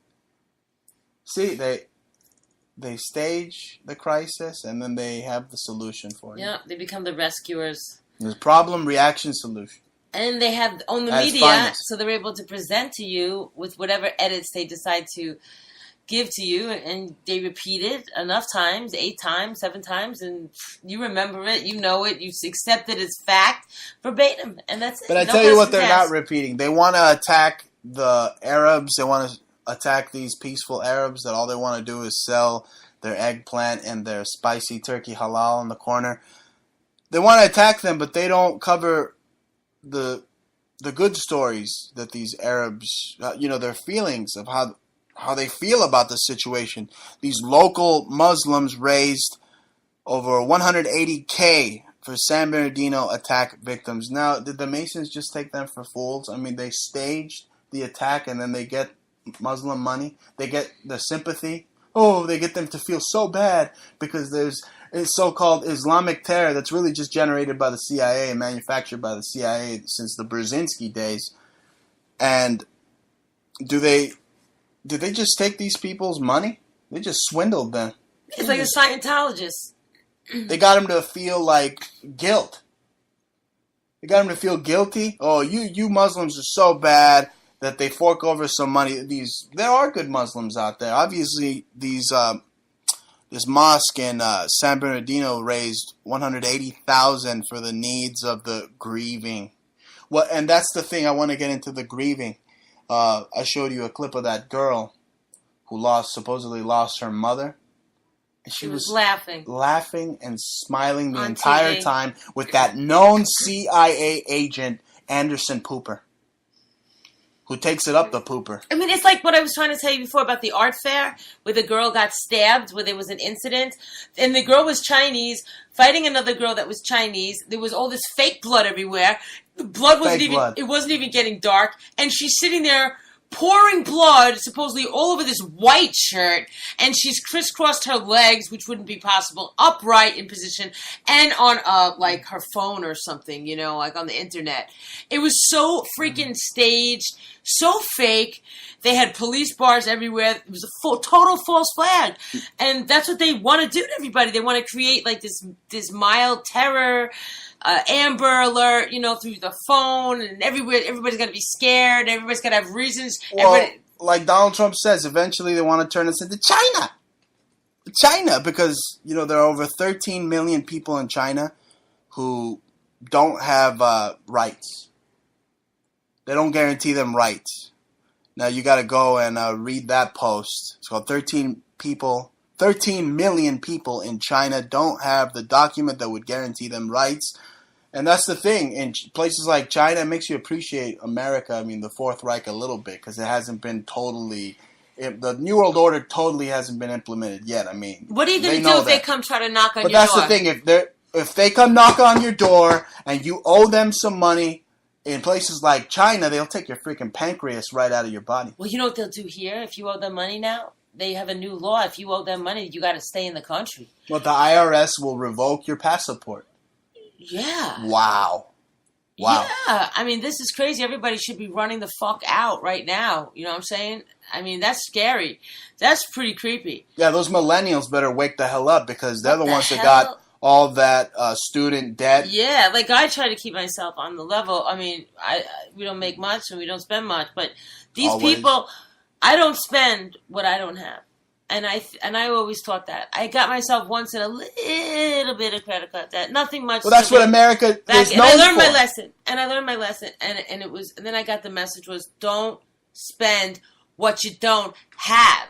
See, they stage the crisis and then they have the solution for it. Yeah, they become the rescuers. There's problem, reaction, solution. And they have own the media, so they're able to present to you with whatever edits they decide to give to you, and they repeat it enough times, 8 times, 7 times, and you remember it, you know it, you accept it as fact, verbatim, and that's it. But I tell you what they're not repeating. They want to attack the Arabs. They want to attack these peaceful Arabs that all they want to do is sell their eggplant and their spicy turkey halal in the corner. They want to attack them, but they don't cover the good stories that these Arabs, their feelings of how they feel about the situation. These local Muslims raised over $180K for San Bernardino attack victims. Now, did the Masons just take them for fools? I mean, they staged the attack and then they get Muslim money. They get the sympathy. Oh, they get them to feel so bad because there's so-called Islamic terror that's really just generated by the CIA and manufactured by the CIA since the Brzezinski days. And did they just take these people's money? They just swindled them. It's like a Scientologist. They got them to feel like guilt. They got them to feel guilty. Oh, you Muslims are so bad that they fork over some money. There are good Muslims out there. Obviously, this mosque in San Bernardino raised $180,000 for the needs of the grieving. Well, and that's the thing. I want to get into the grieving. I showed you a clip of that girl who supposedly lost her mother. And she was laughing and smiling the on entire TV. time with that known CIA agent, Anderson Pooper, who takes it up the pooper. I mean, it's like what I was trying to tell you before about the art fair, where the girl got stabbed, where there was an incident, and the girl was Chinese, fighting another girl that was Chinese. There was all this fake blood everywhere. The blood it wasn't even getting dark, and she's sitting there pouring blood, supposedly all over this white shirt, and she's crisscrossed her legs, which wouldn't be possible, upright in position, and on like her phone or something, like on the internet. It was so freaking staged, so fake. They had police bars everywhere. It was a total false flag, and that's what they want to do to everybody. They want to create like this mild terror. Amber Alert, through the phone and everywhere. Everybody's got to be scared. Everybody's got to have reasons. Well, like Donald Trump says, eventually they want to turn us into China, because there are over 13 million people in China who don't have rights. They don't guarantee them rights. Now you got to go and read that post. It's called 13 million people in China don't have the document that would guarantee them rights. And that's the thing. In places like China, it makes you appreciate America, the Fourth Reich a little bit, because it hasn't been the New World Order totally hasn't been implemented yet. What are you going to do if they come try to knock on your door? But that's the thing. If they come knock on your door and you owe them some money, in places like China, they'll take your freaking pancreas right out of your body. Well, you know what they'll do here if you owe them money now? They have a new law. If you owe them money, you got to stay in the country. Well, the IRS will revoke your passport. Yeah. Wow. Yeah. This is crazy. Everybody should be running the fuck out right now. You know what I'm saying? That's scary. That's pretty creepy. Yeah, those millennials better wake the hell up, because they're the ones that got all that student debt. Yeah, like I try to keep myself on the level. We don't make much and we don't spend much, but these people, I don't spend what I don't have. And I always thought that. I got myself once in a little bit of credit card debt. Nothing much. Well, that's what America is known for. I learned my lesson. And it was, and then I got the message was, don't spend what you don't have.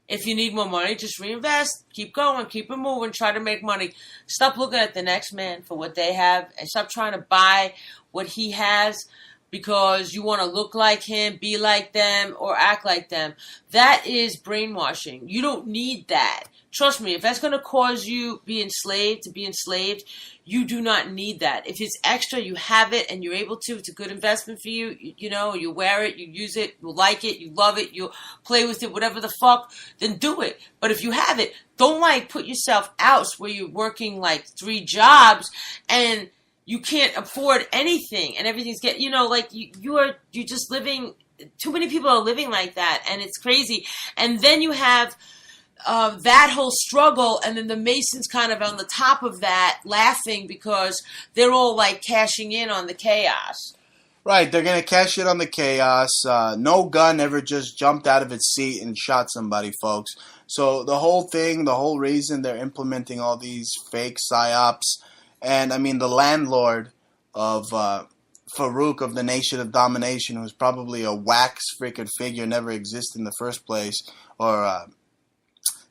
If you need more money, just reinvest. Keep going. Keep it moving. Try to make money. Stop looking at the next man for what they have, and stop trying to buy what he has because you want to look like him, be like them, or act like them. That is brainwashing. You don't need that. Trust me, if that's going to cause you to be enslaved, you do not need that. If it's extra, you have it and you're able to. It's a good investment for you. You wear it, you use it, you like it, you love it, you play with it, whatever the fuck, then do it. But if you have it, don't put yourself out where you're working 3 jobs and you can't afford anything and everything's you're just living. Too many people are living like that, and it's crazy. And then you have that whole struggle, and then the Masons kind of on the top of that laughing because they're all cashing in on the chaos. Right, they're going to cash in on the chaos. No gun ever just jumped out of its seat and shot somebody, folks. So the whole reason they're implementing all these fake psyops, and the landlord of Farouk of the Nation of Domination, who's probably a wax freaking figure, never existed in the first place, or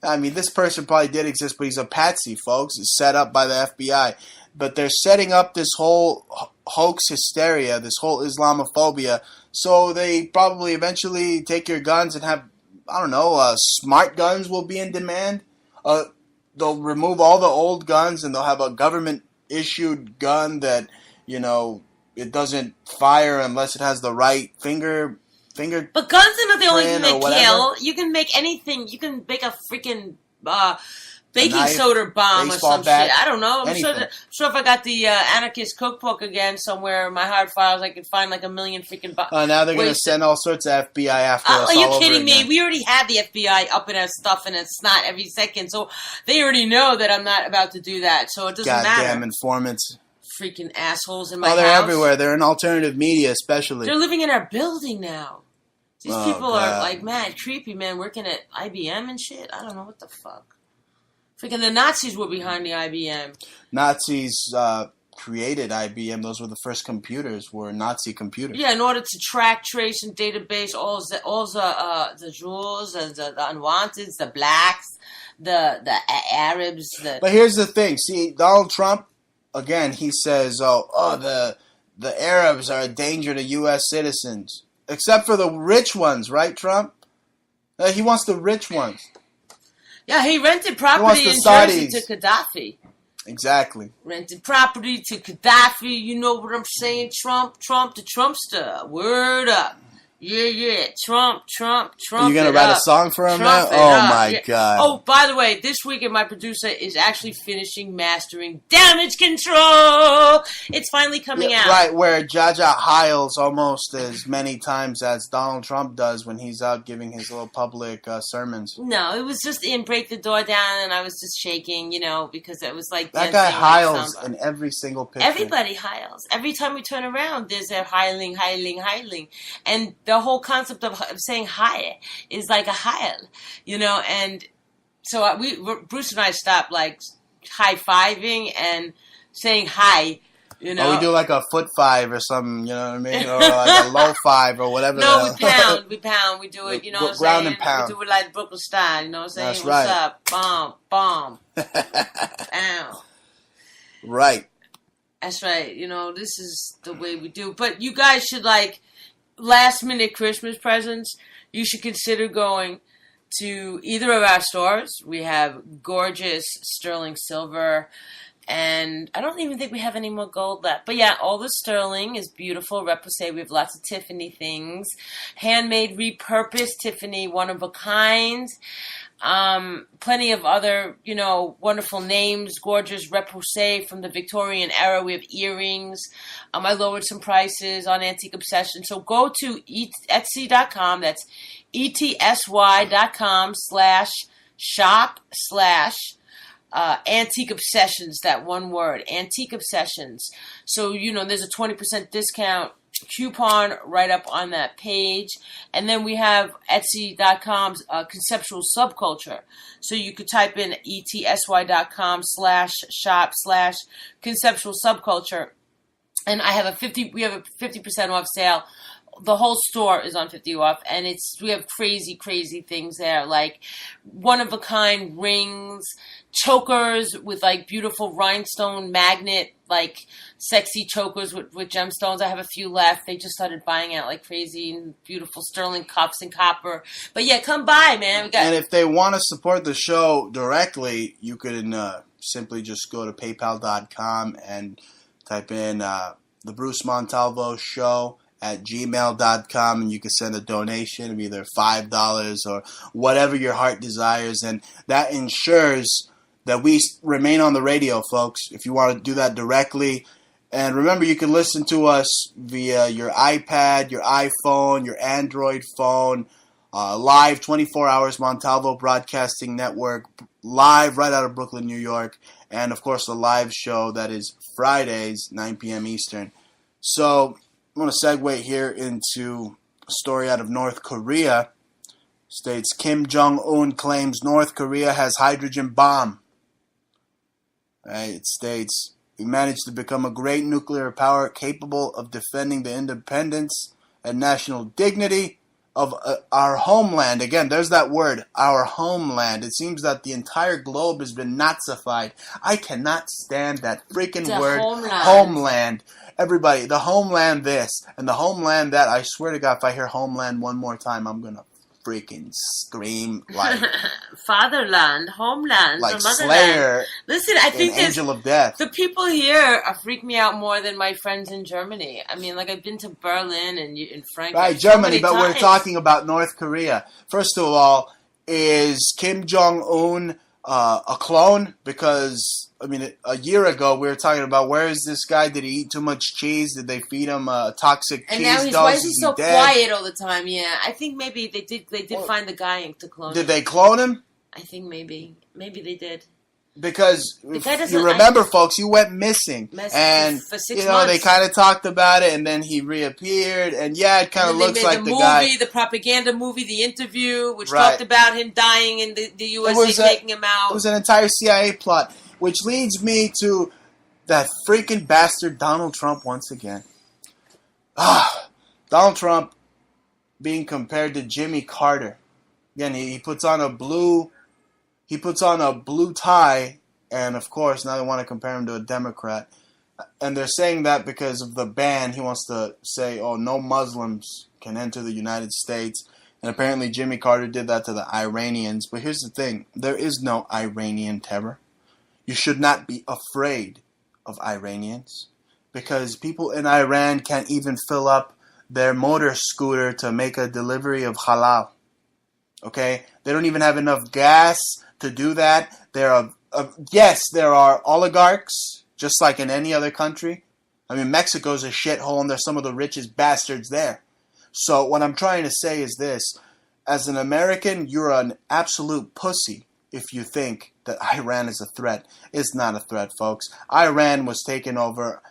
I mean, this person probably did exist, but he's a patsy, folks. It's set up by the FBI. But they're setting up this whole hoax hysteria, this whole Islamophobia, so they probably eventually take your guns and have, I don't know, smart guns will be in demand. They'll remove all the old guns and they'll have a government-issued gun that, you know, it doesn't fire unless it has the right finger. But guns are not the only thing that whatever. kill. You can make anything. You can make a freaking baking soda bomb or some bat, shit. I don't know. I'm anything. sure if I got the Anarchist Cookbook again somewhere in my hard files, I could find like a million freaking bombs. Now they're going to send all sorts of FBI after us. Are you all kidding over me? again. We already have the FBI up in our stuff and it's snot every second. So they already know that I'm not about to do that. So it doesn't matter. Goddamn informants. Freaking assholes in my house. Oh, they're everywhere. They're in alternative media, especially. They're living in our building now. These people God. are like mad creepy, man, working at IBM and shit. I don't know what the fuck. Freaking the Nazis were behind the IBM. Nazis created IBM. Those were the first computers, were Nazi computers. Yeah, in order to track, trace, and database all the Jews and the unwanteds, the blacks, the Arabs. But here's the thing. See, Donald Trump, again, he says, the Arabs are a danger to U.S. citizens. Except for the rich ones, right, Trump? He wants the rich ones. Yeah, he rented property in Jersey to Gaddafi. Exactly. Rented property to Gaddafi. You know what I'm saying? Trump the Trumpster. Word up. Yeah. Trump. Are you going to write a song for him now? Oh, my God. Oh, by the way, this weekend my producer is actually finishing mastering Damage Control. It's finally coming out. Right, where Jah Jah hiles almost as many times as Donald Trump does when he's out giving his little public sermons. No, it was just in Break the Door Down and I was just shaking, because it was like... That guy hiles in every single picture. Everybody hiles. Every time we turn around, there's a hiling. And the whole concept of saying hi is like a heil, and so Bruce and I stopped like high-fiving and saying hi, we do like a foot five or something, you know what I mean? Or like a low five or whatever. No, we pound, we do it, what I'm ground saying? And pound. We do it like Brooklyn style, you know what I'm saying? That's What's right. up? Bomb. Pound. Right. That's right, this is the way we do. But you guys should last-minute Christmas presents, you should consider going to either of our stores. We have gorgeous sterling silver, and I don't even think we have any more gold left. But yeah, all the sterling is beautiful. Repoussé, we have lots of Tiffany things. Handmade, repurposed Tiffany, one of a kind. Plenty of other, wonderful names, gorgeous repoussé from the Victorian era. We have earrings. I lowered some prices on Antique Obsession. So go to Etsy.com. That's etsy.com/shop/Antique Obsessions, that one word, Antique Obsessions. So, there's a 20% discount coupon right up on that page. And then we have Etsy.com's conceptual subculture. So you could type in etsy.com/shop/conceptual subculture. And we have a 50% off sale. The whole store is on 50 off, and we have crazy things there, like one-of-a-kind rings, chokers with like beautiful rhinestone magnet, like sexy chokers with gemstones. I have a few left. They just started buying out like crazy, and beautiful sterling cups and copper. But yeah, come by, man. And if they want to support the show directly, you can simply just go to paypal.com and type in the Bruce Montalvo Show at gmail.com, and you can send a donation of either $5 or whatever your heart desires, and that ensures that we remain on the radio, folks, if you want to do that directly. And remember, you can listen to us via your iPad, your iPhone, your Android phone, live 24 hours, Montalvo Broadcasting Network, live right out of Brooklyn, New York, and of course the live show that is Fridays, 9 p.m. Eastern. So I'm going to segue here into a story out of North Korea. States Kim Jong-un claims North Korea has hydrogen bomb. Right, it states, we managed to become a great nuclear power capable of defending the independence and national dignity of our homeland. Again, there's that word, our homeland. It seems that the entire globe has been Nazified. I cannot stand that freaking word, homeland. Everybody, the homeland this and the homeland that. I swear to God, if I hear homeland one more time, I'm going to freaking scream like fatherland, homeland, like the Slayer. Listen, I think Angel of Death. The people here freak me out more than my friends in Germany. I mean, like I've been to Berlin and Frankfurt. Right, Germany, but we're talking about North Korea. First of all, is Kim Jong-un a clone? Because I mean, a year ago we were talking about where is this guy? Did he eat too much cheese? Did they feed him toxic cheese dose? And now why is he so quiet all the time? Yeah, I think maybe they did find the guy to clone him. Did they clone him? I think maybe they did. Because if you remember, folks, he went missing, and for 6 months. They kind of talked about it, and then he reappeared, and yeah, it kind of looks like the guy. The propaganda movie, The Interview, which talked about him dying in the USA, taking him out. It was an entire CIA plot, which leads me to that freaking bastard Donald Trump once again. Donald Trump being compared to Jimmy Carter. Again, he puts on a blue tie, and of course now they want to compare him to a Democrat. And they're saying that because of the ban. He wants to say, oh, no Muslims can enter the United States. And apparently Jimmy Carter did that to the Iranians. But here's the thing. There is no Iranian terror. You should not be afraid of Iranians, because people in Iran can't even fill up their motor scooter to make a delivery of halal. Okay? They don't even have enough gas to do that. Yes, there are oligarchs, just like in any other country. I mean, Mexico's a shithole, and there's some of the richest bastards there. So what I'm trying to say is this. As an American, you're an absolute pussy if you think that Iran is a threat. It's not a threat, folks. Iran was taken over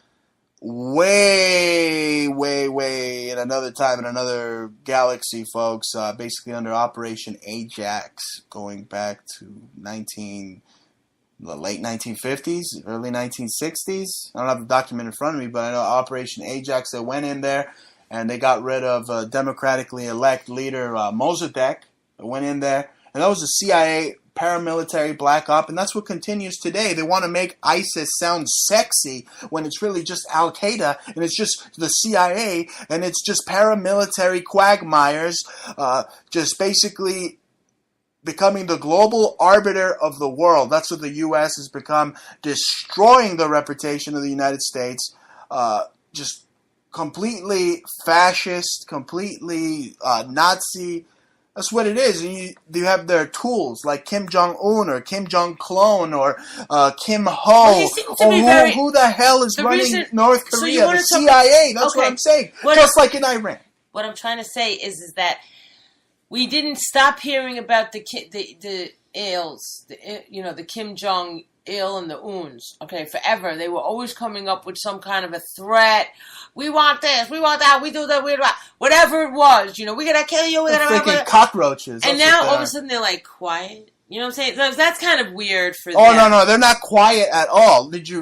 way in another time, in another galaxy, folks. Basically under Operation Ajax, going back to the late 1950s, early 1960s. I don't have the document in front of me, but I know Operation Ajax, they went in there and they got rid of democratically elect leader Mossadegh. They went in there, and that was a CIA paramilitary black op, and that's what continues today. They want to make ISIS sound sexy when it's really just Al-Qaeda, and it's just the CIA, and it's just paramilitary quagmires, just basically becoming the global arbiter of the world. That's what the U.S. has become, destroying the reputation of the United States, just completely fascist, completely Nazi. That's what it is. And you have their tools like Kim Jong-un or Kim Jong-clone or Kim Ho. Who the hell is running North Korea? The CIA. That's what I'm saying. Just like in Iran. What I'm trying to say is that we didn't stop hearing about the ills, the Kim Jong Il and the Uns, forever. They were always coming up with some kind of a threat. We want this, we want that, we do that, we do that. Whatever it was, we're gonna kill you. We're gonna freaking cockroaches. And now all of a sudden they're like quiet. You know what I'm saying? That's kind of weird for them. Oh, no, they're not quiet at all. Did you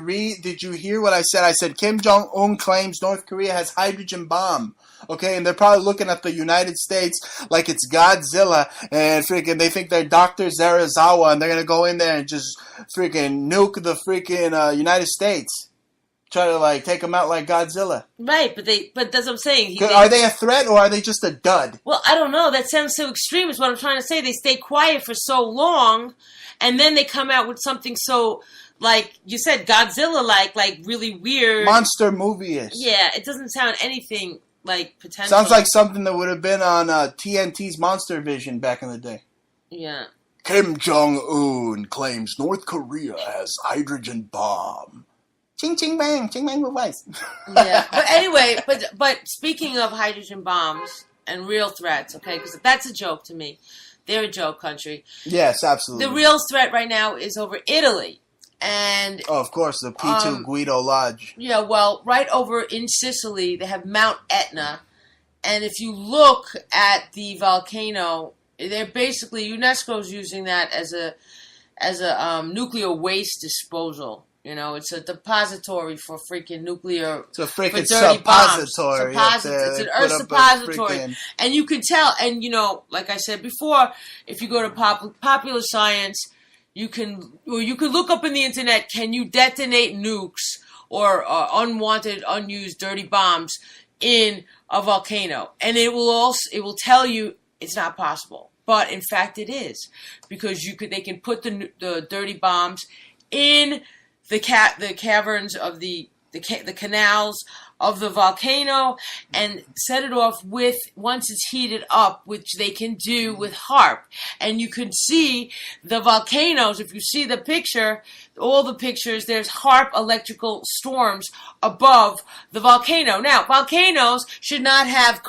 hear what I said? I said Kim Jong-un claims North Korea has hydrogen bomb. Okay, and they're probably looking at the United States like it's Godzilla, and freaking they think they're Dr. Zarazawa, and they're gonna go in there and just freaking nuke the freaking United States. Try to take them out like Godzilla. Right, but that's what I'm saying. Are they a threat or are they just a dud? Well, I don't know. That sounds so extreme is what I'm trying to say. They stay quiet for so long, and then they come out with something so, like you said, Godzilla-like, like really weird. Monster movie-ish. Yeah, it doesn't sound anything like potential. Sounds like something that would have been on TNT's Monster Vision back in the day. Yeah. Kim Jong-un claims North Korea has hydrogen bomb. Ching ching bang with ice. Yeah, but anyway, but speaking of hydrogen bombs and real threats, because that's a joke to me. They're a joke country. Yes, absolutely. The real threat right now is over Italy. And of course, the P2 Guido Lodge. Yeah, well, right over in Sicily, they have Mount Etna. And if you look at the volcano, they're basically, UNESCO's using that as a nuclear waste disposal. You know, it's a depository for freaking nuclear. It's a freaking dirty bombs. suppository. It's an earth suppository. And you can tell, and you know, like I said before, if you go to popular science, you can look up in the internet, can you detonate nukes or unwanted, unused, dirty bombs in a volcano? And it will tell you it's not possible. But in fact it is. Because they can put the dirty bombs in the caverns of the canals of the volcano and set it off once it's heated up, which they can do with HARP. And you can see the volcanoes, if you see the picture, all the pictures, there's HARP electrical storms above the volcano. Now, volcanoes should not have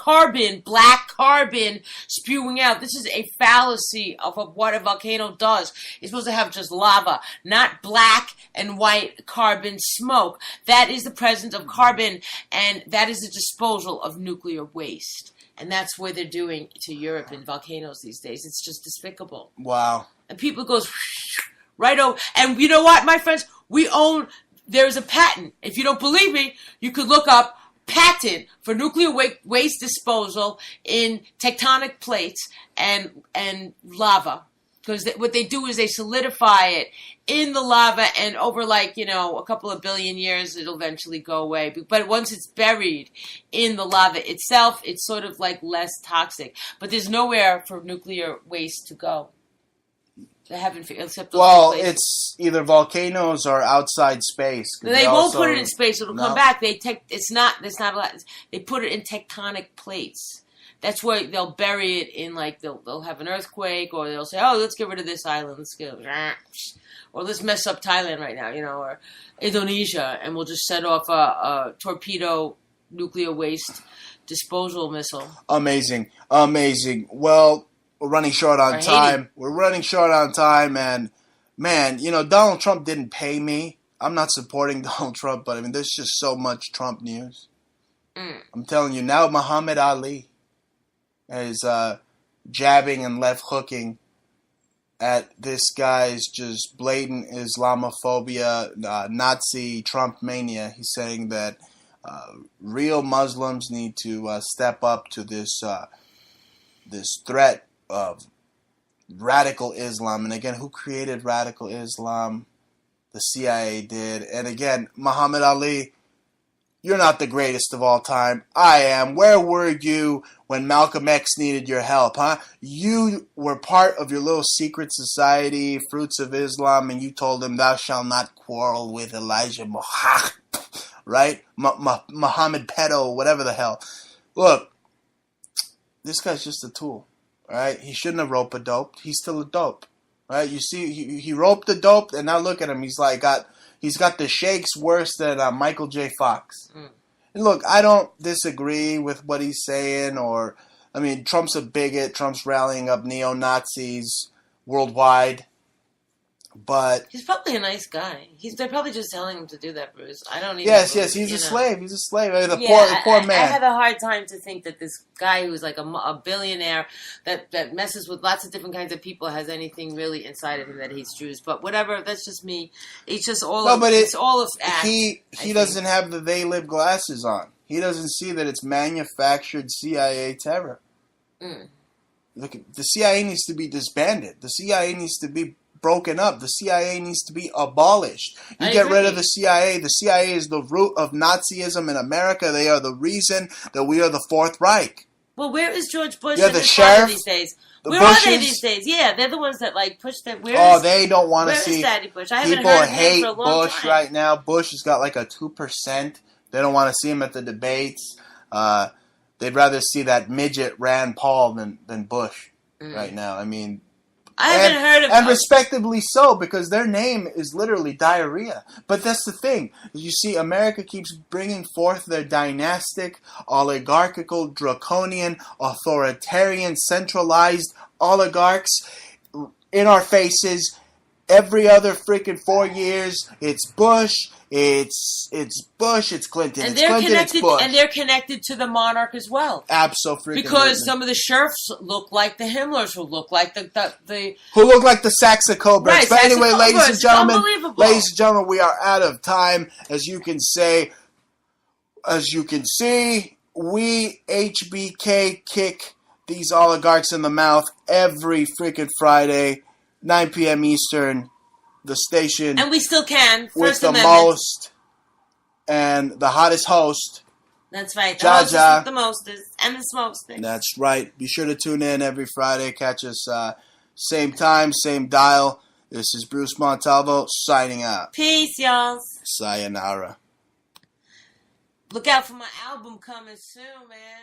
black carbon spewing out. This is a fallacy of what a volcano does. It's supposed to have just lava, not black and white carbon smoke. That is the presence of carbon, and that is the disposal of nuclear waste. And that's what they're doing to Europe in volcanoes these days. It's just despicable. Wow. And people goes right over. And you know what, my friends? There's a patent. If you don't believe me, you could look up patent for nuclear waste disposal in tectonic plates and lava. Because what they do is they solidify it in the lava, and over a couple of billion years, it'll eventually go away. But once it's buried in the lava itself, it's sort of like less toxic. But there's nowhere for nuclear waste to go. They haven't, except those places. It's either volcanoes or outside space. They won't put it in space; it'll come back. It's not a lot. They put it in tectonic plates. That's where they'll bury it in, they'll have an earthquake, or they'll say, oh, let's get rid of this island, or let's mess up Thailand right now, or Indonesia, and we'll just set off a torpedo nuclear waste disposal missile. Amazing. Well, we're running short on time. And, man, Donald Trump didn't pay me. I'm not supporting Donald Trump, but, there's just so much Trump news. I'm telling you, now Muhammad Ali is jabbing and left hooking at this guy's just blatant Islamophobia, Nazi Trump mania. He's saying that real Muslims need to step up to this threat of radical Islam. And again, who created radical Islam? The CIA did. And again, Muhammad Ali, you're not the greatest of all time. I am. Where were you when Malcolm X needed your help, huh? You were part of your little secret society, Fruits of Islam, and you told him, thou shalt not quarrel with Elijah Muhammad, right? Muhammad Pedo, whatever the hell. Look, this guy's just a tool, right? He shouldn't have roped a dope. He's still a dope, right? You see, he roped a dope, and now look at him. He's got the shakes worse than Michael J. Fox. And look, I don't disagree with what he's saying, Trump's a bigot. Trump's rallying up neo-Nazis worldwide. But he's probably a nice guy. They're probably just telling him to do that, Bruce. I don't even. Yes, he's a slave. He's a slave. Poor man. I have a hard time to think that this guy who's like a billionaire that messes with lots of different kinds of people has anything really inside of him that hates Jews. But whatever, that's just me. It's just all. No, but it's all of act. He doesn't have the they live glasses on. He doesn't see that it's manufactured CIA terror. Look, the CIA needs to be disbanded. The CIA needs to be broken up. The CIA needs to be abolished. You get rid of the CIA. The CIA is the root of Nazism in America. They are the reason that we are the Fourth Reich. Well, where is George Bush and his sheriff these days? Where are they these days? Yeah, they're the ones that push them. They don't want to see. Daddy Bush? I haven't people heard hate for a long Bush time. right now. Bush has got a 2%. They don't want to see him at the debates. They'd rather see that midget Rand Paul than Bush right now. I haven't heard of and respectably so, because their name is literally diarrhea. But that's the thing. You see, America keeps bringing forth their dynastic, oligarchical, draconian, authoritarian, centralized oligarchs in our faces. Every other freaking 4 years, it's Bush, it's Bush, it's Clinton, And it's they're Clinton, connected, it's Bush. and they're connected to the monarch as well. Absolutely. Because some of the sheriffs look like the Himmlers, who look like the who look like the Saxa Cobras. Right, but Saxa anyway, Cobras. ladies and gentlemen, we are out of time. As you can see, we HBK kick these oligarchs in the mouth every freaking Friday, 9 p.m. Eastern. The station, and we still can. with First the Amendment. most and the hottest host. That's right. The Jah hostess Jah. with the mostest and the smokesters. That's right. Be sure to tune in every Friday. Catch us same time, same dial. This is Bruce Montalvo signing out. Peace, y'all. Sayonara. Look out for my album coming soon, man.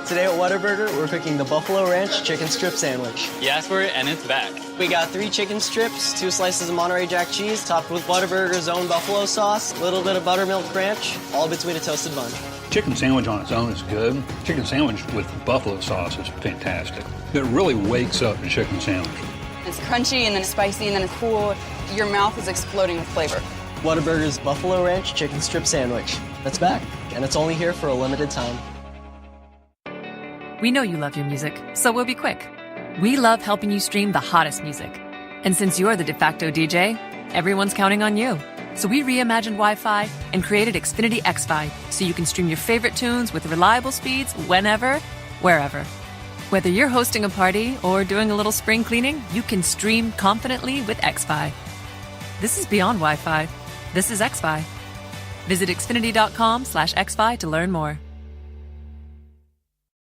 Today at Whataburger, we're cooking the Buffalo Ranch Chicken Strip Sandwich. You asked for it, and it's back. We got 3 chicken strips, 2 slices of Monterey Jack cheese, topped with Whataburger's own buffalo sauce, a little bit of buttermilk ranch, all between a toasted bun. Chicken sandwich on its own is good. Chicken sandwich with buffalo sauce is fantastic. It really wakes up the chicken sandwich. It's crunchy and then it's spicy and then it's cool. Your mouth is exploding with flavor. Whataburger's Buffalo Ranch Chicken Strip Sandwich. That's back, and it's only here for a limited time. We know you love your music, so we'll be quick. We love helping you stream the hottest music. And since you're the de facto DJ, everyone's counting on you. So we reimagined Wi-Fi and created Xfinity XFi so you can stream your favorite tunes with reliable speeds whenever, wherever. Whether you're hosting a party or doing a little spring cleaning, you can stream confidently with XFi. This is beyond Wi-Fi. This is XFi. Visit Xfinity.com/XFi to learn more.